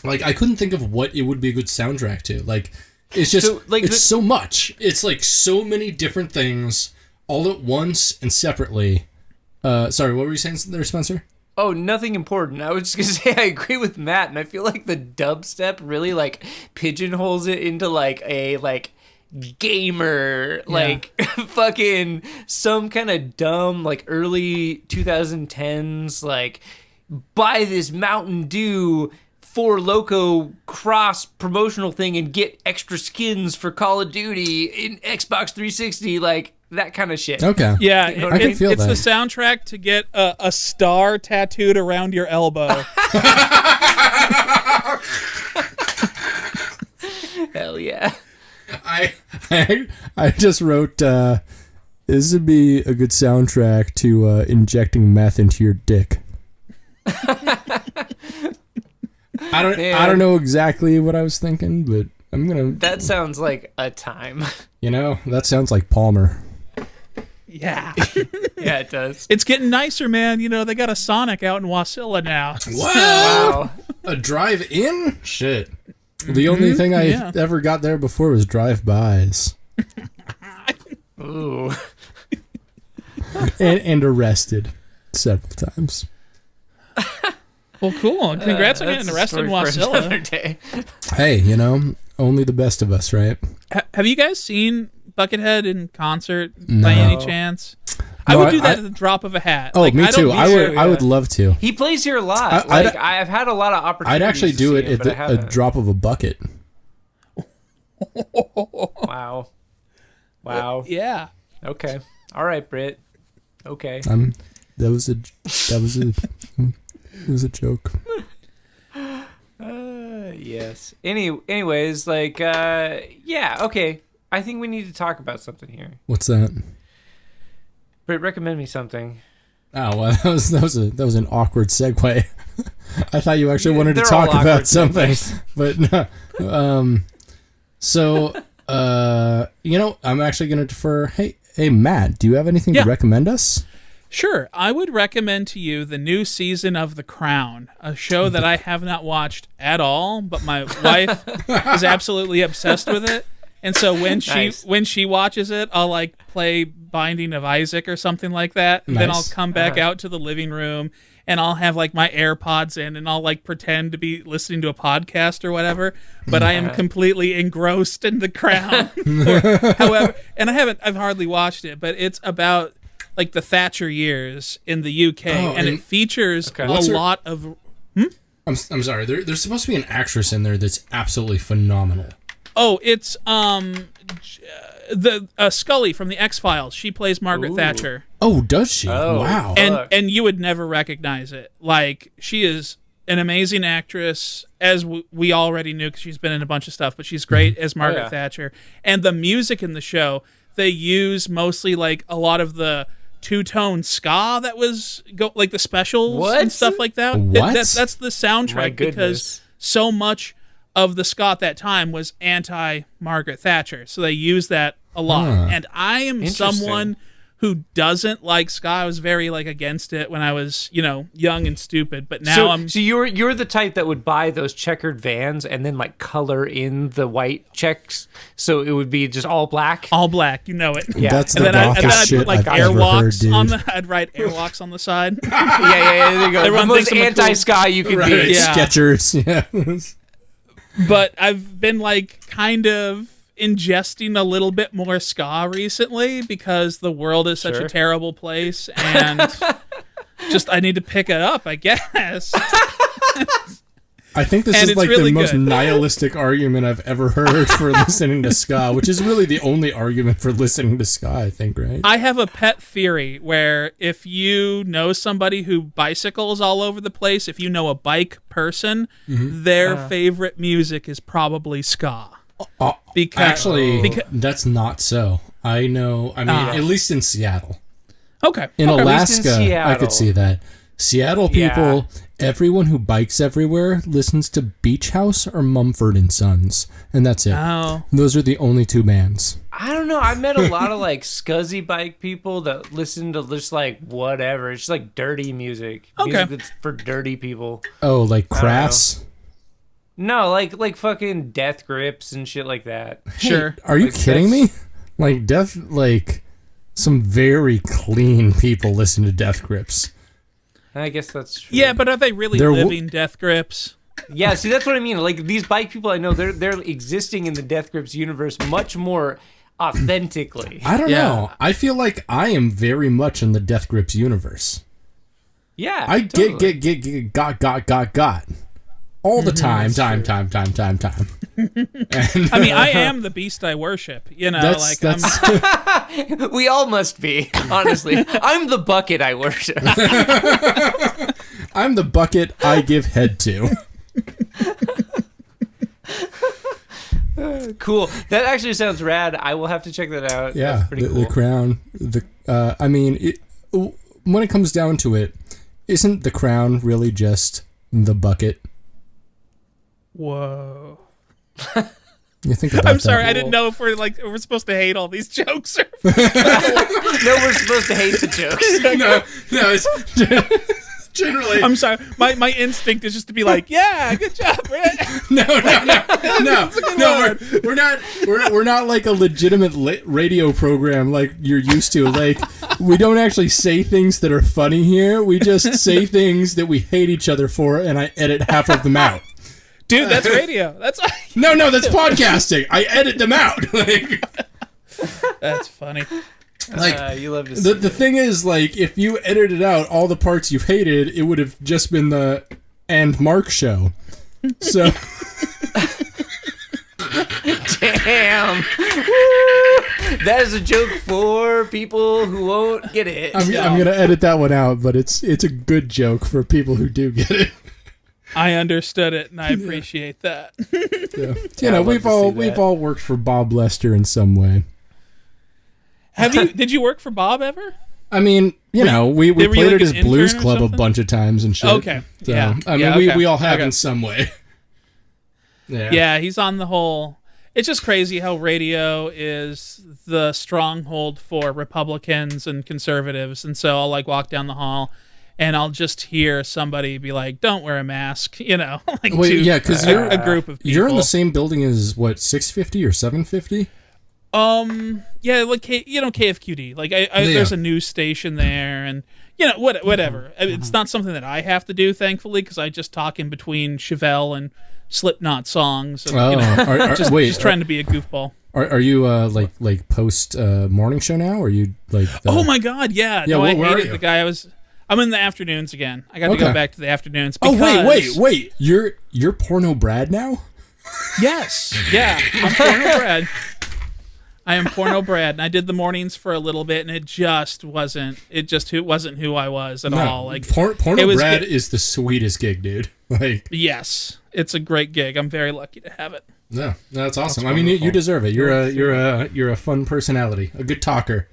like I couldn't think of what it would be a good soundtrack to. Like it's just so much. It's like so many different things all at once and separately. Sorry, what were you saying there, Spencer? Oh, nothing important. I was just gonna say I agree with Matt, and I feel like the dubstep really like pigeonholes it into like a gamer, like fucking some kind of dumb like early 2010s like buy this Mountain Dew Four Loko cross promotional thing and get extra skins for Call of Duty in Xbox 360, like that kind of shit. Okay. Yeah, I can feel it's that. the soundtrack to get a star tattooed around your elbow. Hell yeah. I just wrote this would be a good soundtrack to injecting meth into your dick. I don't know exactly what I was thinking, but I'm gonna. That sounds like a time. That sounds like Palmer. Yeah. Yeah, it does. It's getting nicer, man. They got a Sonic out in Wasilla now. Wow. A drive-in? Shit. The only thing I ever got there before was drive-bys. Ooh. and arrested several times. Well, cool. Congrats on getting arrested in Wasilla. Hey, only the best of us, right? Have you guys seen Buckethead in concert by any chance? I would do that at the drop of a hat. Oh, me too. I would love to. He plays here a lot. I've had a lot of opportunities. I'd actually do it at a drop of a bucket. Wow. Yeah. Okay. All right, Britt. Okay. That was a joke. Yes. Anyways, okay. I think we need to talk about something here. What's that? Britt, recommend me something. Oh, well, that was an awkward segue. I thought you actually wanted to talk about something, but no. I'm actually going to defer. Hey, Matt, do you have anything to recommend us? Sure. I would recommend to you the new season of The Crown, a show that I have not watched at all, but my wife is absolutely obsessed with it. And so when she watches it, I'll like play Binding of Isaac or something like that. And then I'll come back out to the living room and I'll have like my AirPods in and I'll like pretend to be listening to a podcast or whatever. But I am completely engrossed in The Crown. However, and I've hardly watched it, but it's about like the Thatcher years in the UK, and it features a lot of. I'm sorry. There's supposed to be an actress in there that's absolutely phenomenal. Oh, it's Scully from the X-Files. She plays Margaret Thatcher. Oh, does she? Oh, wow. And you would never recognize it. Like, she is an amazing actress, as we already knew because she's been in a bunch of stuff, but she's great as Margaret Thatcher. And the music in the show, they use mostly like a lot of the two-tone ska that was like the specials and stuff like that. What? That's the soundtrack because so much of the ska at that time was anti-Margaret Thatcher, so they use that a lot. And I am someone who doesn't like ska. I was very like against it when I was, young and stupid. But now So you're the type that would buy those checkered Vans and then like color in the white checks, so it would be just all black. All black, you know it. Yeah. That's And the then I'd gothest shit put like I've ever heard, airwalks dude. on the. I'd write airwalks on the side. Yeah. There you go. Everyone The most thinks I'm a cool- anti-ska you could Right, be. Yeah. Skechers, yeah. But I've been like kind of ingesting a little bit more ska recently because the world is such Sure. a terrible place, and just I need to pick it up, I guess. I think this And is it's like really the most good. nihilistic argument I've ever heard for listening to ska, which is really the only argument for listening to ska, I think, right? I have a pet theory where if you know somebody who bicycles all over the place, if you know a bike person, their favorite music is probably ska. Because Actually, that's not so. I mean, at least in Seattle. okay. In okay. Alaska, I Seattle. could see that. Seattle people, everyone who bikes everywhere listens to Beach House or Mumford & Sons, and that's it. Oh. Those are the only two bands. I don't know. I met a lot of like scuzzy bike people that listen to just like whatever. It's just like dirty music. Okay. Music that's for dirty people. Oh, like Crass? No, like fucking Death Grips and shit like that. Sure. Are you Like, kidding me? Like some very clean people listen to Death Grips. I guess that's true. Yeah, but are they really They're living death grips? Yeah, see, that's what I mean. Like these bike people I know, they're existing in the Death Grips universe much more authentically. I don't Yeah. know. I feel like I am very much in the Death Grips universe. Yeah, I totally. get got all the time. And, I mean, I am the beast I worship. that's We all must be, honestly. I'm the bucket I worship. I'm the bucket I give head to. Cool. That actually sounds rad. I will have to check that out. Yeah, That's pretty cool. the crown. When it comes down to it, isn't the crown really just the bucket? Whoa. You think about I'm sorry, that. I didn't know if we're supposed to hate all these jokes. Or... No, we're supposed to hate the jokes. no, it's generally. I'm sorry. My instinct is just to be like, yeah, good job, Brett. No. We're not like a legitimate radio program like you're used to. Like, we don't actually say things that are funny here. We just say things that we hate each other for, and I edit half of them out. Dude, that's radio. That's No, that's podcasting. I edit them out. that's funny. You love to see The thing is, like, if you edited out all the parts you hated, it would have just been the and Mark show. So Damn. That is a joke for people who won't get it. I'm gonna edit that one out, but it's a good joke for people who do get it. I understood it, and I appreciate that. Yeah. I'd love to see we've that. all worked for Bob Lester in some way. Did you work for Bob ever? I mean, we were you played like at his an Blues intern or Club a something? bunch of times and shit. Okay. So, Yeah. I mean, Yeah, we okay. all have Okay. in some way. Yeah. Yeah, he's on the whole. It's just crazy how radio is the stronghold for Republicans and conservatives. And so I'll like walk down the hall and I'll just hear somebody be like, "Don't wear a mask," like Wait, to yeah, because you're a group of people. You're in the same building as what, 650 or 750? Yeah, like KFQD. Like there's a news station there, and whatever. It's not something that I have to do, thankfully, because I just talk in between Chevelle and Slipknot songs. And, just trying to be a goofball. Are you like post morning show now? Or are you like? Oh my God, yeah. No, I where are hated you? the guy. I'm in the afternoons again. I got to go back to the afternoons. Oh Because, wait! You're porno Brad now? Yes, yeah. I'm Porno Brad. I am Porno Brad, and I did the mornings for a little bit, and it wasn't who I was at all. Like porno Brad is the sweetest gig, dude. Like, yes, it's a great gig. I'm very lucky to have it. no, that's awesome. I mean, you deserve it. You're a fun personality, a good talker.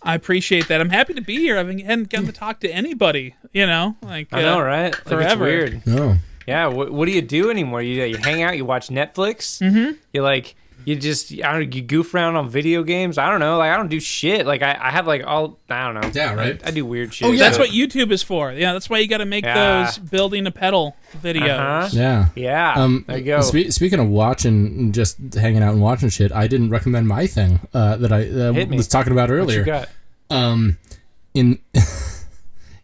I appreciate that. I'm happy to be here. I hadn't gotten to talk to anybody. I know, right? Like, forever. it's weird. No. Yeah. What do you do anymore? You hang out. You watch Netflix. Mm-hmm. You like You just, I don't know, you goof around on video games. I don't know. Like, I don't do shit. Like, I have, like, all, I don't know. Yeah, right. I do weird shit. Oh, yeah. That's what YouTube is for. Yeah, that's why you got to make those building a pedal videos. Yeah. Yeah. There you go. Speaking of watching, just hanging out and watching shit, I didn't recommend my thing that I was talking about earlier. What you got?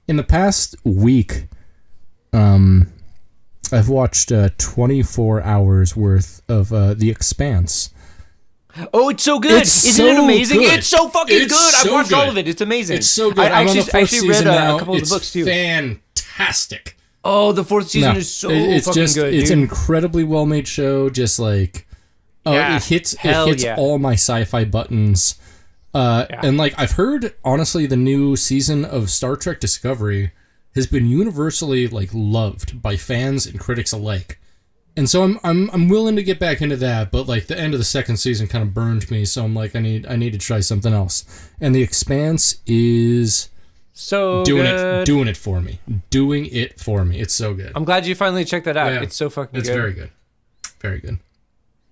In the past week, I've watched 24 hours worth of The Expanse. Oh, it's so good! Isn't it amazing? Good. It's so fucking good! I've watched all of it. It's amazing. It's so good. I actually read a couple of the books too. Fantastic. Oh, the fourth season is so fucking good. It's an incredibly well made show. Just like, it hits all my sci-fi buttons. And like I've heard, honestly, the new season of Star Trek Discovery has been universally like loved by fans and critics alike. And so I'm willing to get back into that, but like the end of the second season kind of burned me, so I'm like I need to try something else. And The Expanse is doing it for me. Doing it for me. It's so good. I'm glad you finally checked that out. Yeah. It's so fucking good. It's very good. Very good.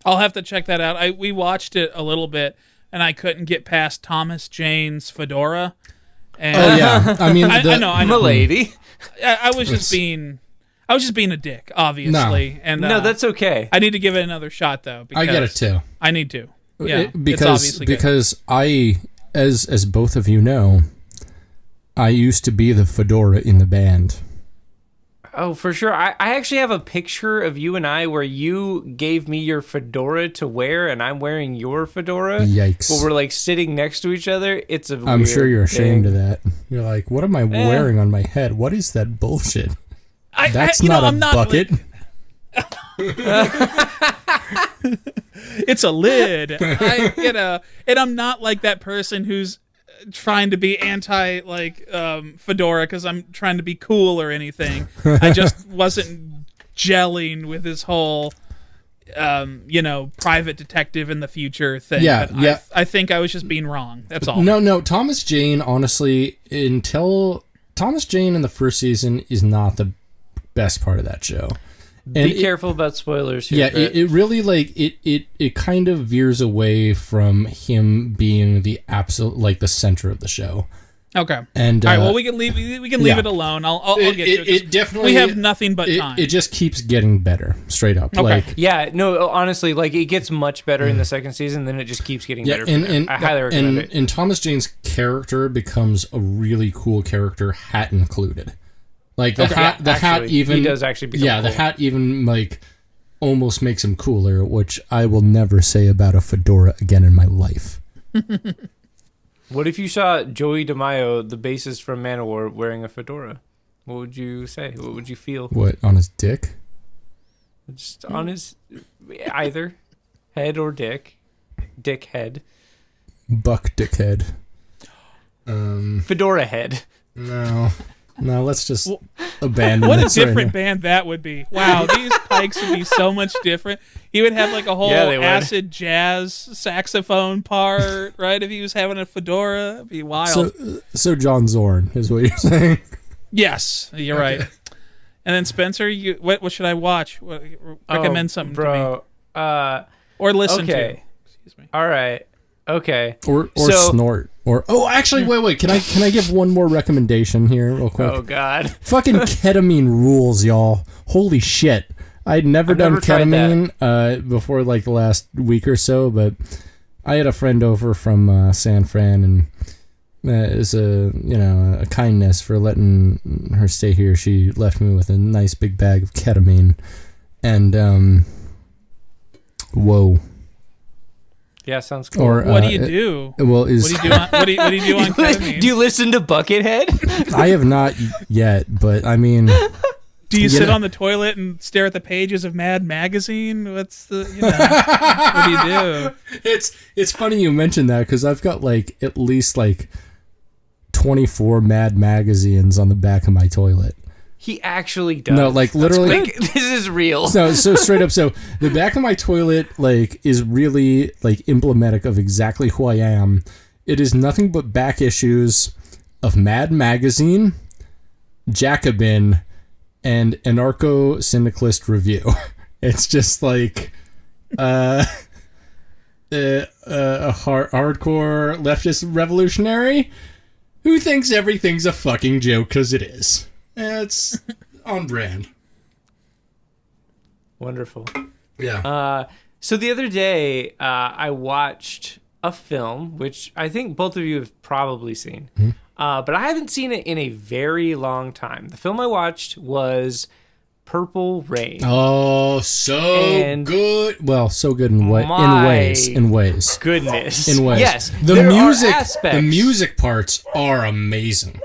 I'll have to check that out. We watched it a little bit and I couldn't get past Thomas Jane's fedora. And I mean, I know. Milady. I was just being a dick, obviously. No, that's okay. I need to give it another shot, though. I get it too. I need to. Yeah, because I, as both of you know, I used to be the fedora in the band. Oh, for sure. I actually have a picture of you and I where you gave me your fedora to wear, and I'm wearing your fedora. Yikes! But we're like sitting next to each other. It's a. I'm sure you're ashamed thing. of that. You're like, what am I wearing on my head? What is that bullshit? That's not a bucket. It's a lid. And I'm not like that person who's trying to be anti fedora because I'm trying to be cool or anything. I just wasn't gelling with this whole private detective in the future thing. Yeah. I think I was just being wrong. That's all. No, Thomas Jane, honestly, until Thomas Jane in the first season is not the best part of that show. And be careful about spoilers here. Yeah, it really it kind of veers away from him being the absolute the center of the show. Okay. And all right. Well, we can leave it alone. I'll get to it. It definitely. We have nothing but time. It just keeps getting better, straight up. Okay. Honestly, it gets much better in the second season, then it just keeps getting better. And I highly recommend it. And Thomas Jane's character becomes a really cool character, hat included. Hat even he does actually become cool. The hat even almost makes him cooler, which I will never say about a fedora again in my life. What if you saw Joey DeMaio, the bassist from Mayoral, wearing a fedora? What would you say? What would you feel? What, on his dick? Just on his either head or dick. Dick head. Buck dickhead. Fedora head. No, let's just abandon what this a different right band that would be. Wow, these Pikes would be so much different. He would have a whole acid jazz saxophone part, right? If he was having a fedora, it'd be wild. So John Zorn is what you're saying? Yes, you're right. And then Spenser, what should I watch? Recommend something to me. Or listen to. Excuse me. All right. Okay. Or snort. Actually, wait. Can I give one more recommendation here real quick? Oh, God. Fucking ketamine rules, y'all. Holy shit. I'd never done ketamine before the last week or so, but I had a friend over from San Fran, and as a kindness for letting her stay here, she left me with a nice big bag of ketamine. And, whoa. Yeah, sounds cool. Or what do you do? Well, what do you do on ketamine? Do you listen to Buckethead? I have not yet, but I mean, do you sit on the toilet and stare at the pages of Mad Magazine? What's the what do you do? It's funny you mentioned that because I've got at least 24 Mad magazines on the back of my toilet. He actually does. No, literally. This is real. So straight up. So the back of my toilet, is really emblematic of exactly who I am. It is nothing but back issues of Mad Magazine, Jacobin, and Anarcho-Syndicalist Review. It's just a hardcore leftist revolutionary who thinks everything's a fucking joke because it is. It's on brand. Wonderful. Yeah. So the other day, I watched a film, which I think both of you have probably seen. Mm-hmm. But I haven't seen it in a very long time. The film I watched was Purple Rain. Oh, so good. Well, so good in ways. Goodness. In ways. Yes. The music parts are amazing.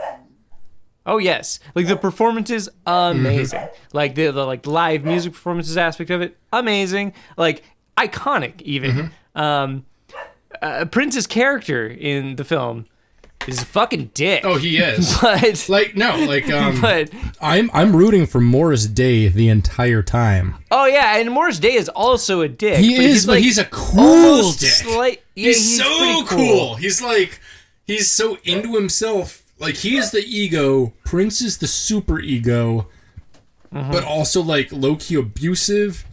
Oh yes, like the performances, amazing. Mm-hmm. Like the like live music performances aspect of it, amazing. Like iconic even. Prince's character in the film is a fucking dick. Oh, he is. But but I'm rooting for Morris Day the entire time. Oh yeah, and Morris Day is also a dick. But he's a cool dick. He's so cool. He's so into himself. Like, he is the ego, Prince is the super ego, but also, like, low-key abusive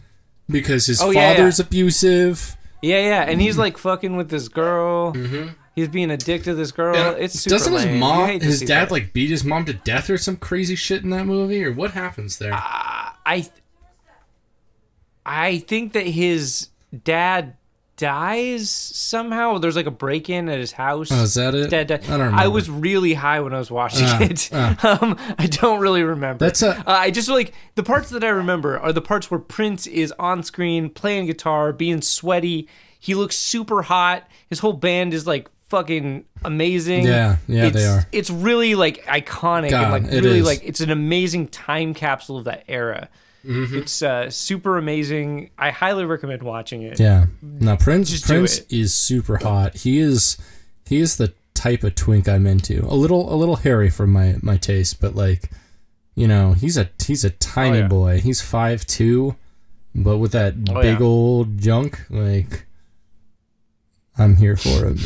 because his father's abusive. Yeah, and he's, like, fucking with this girl. He's being a dick to this girl. And it's super doesn't lame. his dad, like, beat his mom to death or some crazy shit in that movie? Or what happens there? I think that his dad dies somehow. There's like a break-in at his house. Oh, is that it? Dad. I don't remember. I was really high when I was watching it. I don't really remember. I just like the parts that I remember are the parts where Prince is on screen playing guitar, being sweaty. He looks super hot. His whole band is like fucking amazing. Yeah, they are. It's really like iconic and like really like it's an amazing time capsule of that era. It's super amazing. I highly recommend watching it. Yeah. No, Prince is super hot. He is the type of twink I'm into. A little hairy for my taste, but like, you know, he's a tiny boy. He's 5'2", but with that big old junk, like, I'm here for him.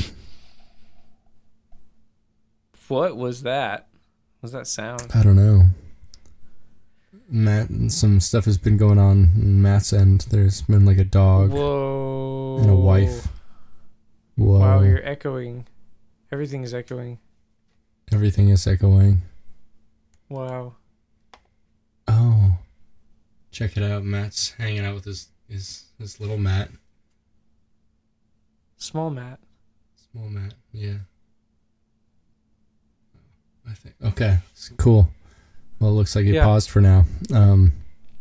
What was that? What was that sound? I don't know. Matt, some stuff has been going on Matt's end. There's been like a dog. Whoa. And a wife. Whoa. Wow, you're echoing. Everything is echoing. Everything is echoing. Wow. Oh. Check it out. Matt's hanging out with his little Matt. Small Matt, yeah. I think. Okay. Cool. Well, it looks like you paused for now.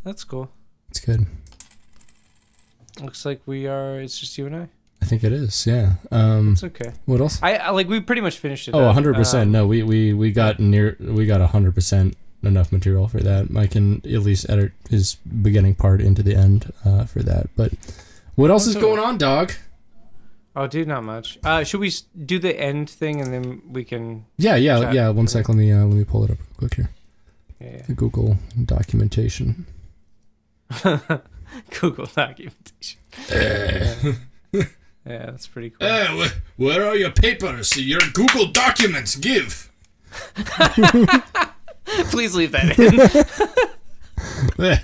That's cool. It's good. Looks like it's just you and I. I think it is, yeah. It's okay. What else? I like we pretty much finished it. Oh, 100%. No, we got 100% enough material for that. I can at least edit his beginning part into the end for that. But what else is going on, dog? Oh, dude, not much. Should we do the end thing and then we can? Yeah. 1 sec. Let me pull it up real quick here. Yeah. The Google documentation. Google documentation. Yeah, that's pretty cool. Where are your papers? Your Google documents, give. Please leave that in.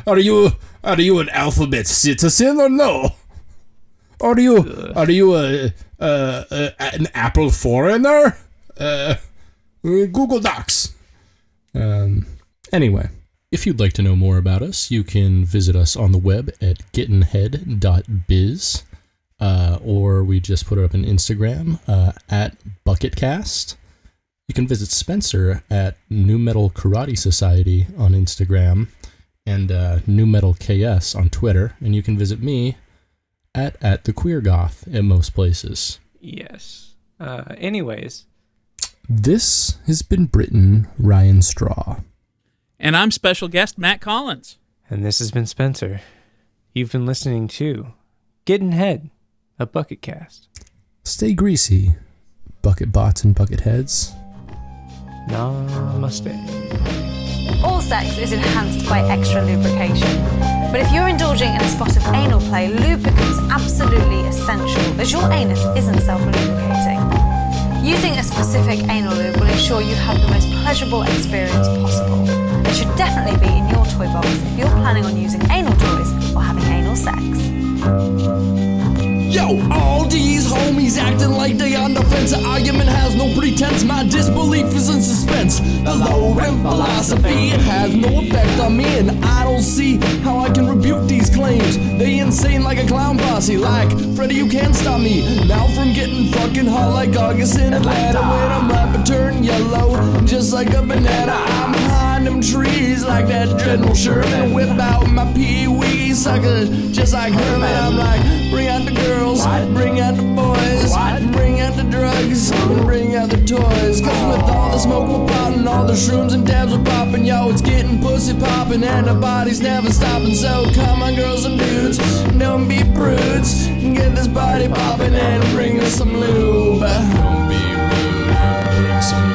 Are you an alphabet citizen or no? Are you an Apple foreigner? Google Docs. Anyway, if you'd like to know more about us, you can visit us on the web at gettinhead.biz, or we just put it up on Instagram at Bucketcast. You can visit Spenser at New Metal Karate Society on Instagram and New Metal KS on Twitter, and you can visit me at the Queer Goth at most places. Yes. Anyways. This has been Britain Ryan Straw. And I'm special guest Matt Collins. And this has been Spenser. You've been listening to Gettin' Head, a Bucketcast. Stay greasy, bucket bots and bucket heads. Namaste. All sex is enhanced by extra lubrication. But if you're indulging in a spot of anal play, lube becomes absolutely essential, as your anus isn't self-lubricating. Using a specific anal lube will ensure you have the most pleasurable experience possible. It should definitely be in your toy box if you're planning on using anal toys or having anal sex. Yo, all these homies acting like they on the fence. The argument has no pretense, my disbelief is in suspense. The low-rent philosophy, it has no effect on me, and I don't see how I can rebuke these claims. They insane like a clown posse, like Freddy, you can't stop me now from getting fucking hot like August in Atlanta. When I'm rapping turn yellow, just like a banana. I'm behind them trees like that General Sherman. Whip out my pee-wee sucker, just like Herman. I'm like, bring out the girls, bring out the boys, bring out the drugs, and bring out the toys. Cause with all the smoke we're potting, all the shrooms and dabs we're popping, yo, it's getting pussy popping and the body's never stopping. So come on, girls and dudes, don't be prudes, get this body popping and bring us some lube. Don't be rude, bring some lube.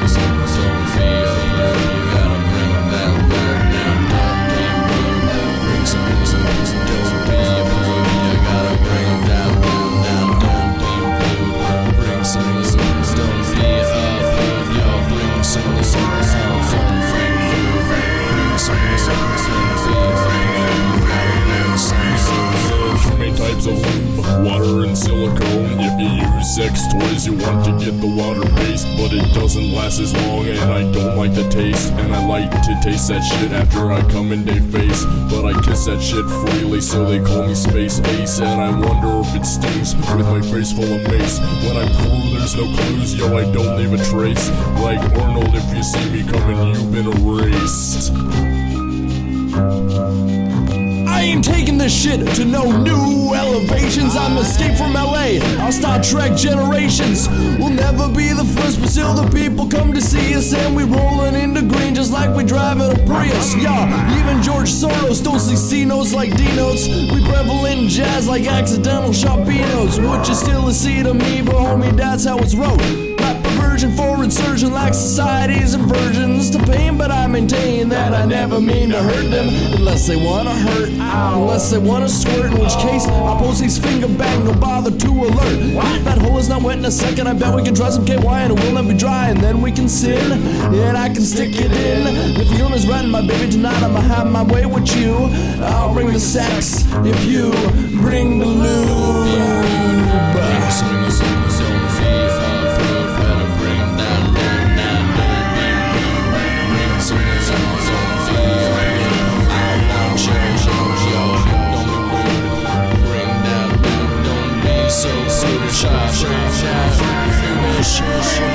Types of lube, water and silicone. If you use sex toys, you want to get the water based, but it doesn't last as long, and I don't like the taste. And I like to taste that shit after I come in their face, but I kiss that shit freely, so they call me Space Ace. And I wonder if it stings with my face full of mace. When I'm through, there's no clues, yo, I don't leave a trace. Like Arnold, if you see me coming, you've been erased. I ain't taking this shit to no new elevations. I'm escape from LA, our Star Trek generations. We'll never be the first, but still the people come to see us. And we rolling in the green just like we driving a Prius. Yeah, even George Soros don't see C-notes like D-notes. We prevalent in jazz like accidental sharp B-notes. Which is still a C to me, but homie, that's how it's wrote. Perversion for insurgent like society's inversions to pain, but I maintain that I never mean to hurt them unless they wanna hurt, unless they wanna squirt, in which case I'll post these finger bang, no bother to alert. If that hole is not wet in a second, I bet we can try some KY and it will not be dry, and then we can sin, and I can stick it in. The feeling is right, my baby, tonight I'ma have my way with you. I'll bring the sex if you bring the lube. So,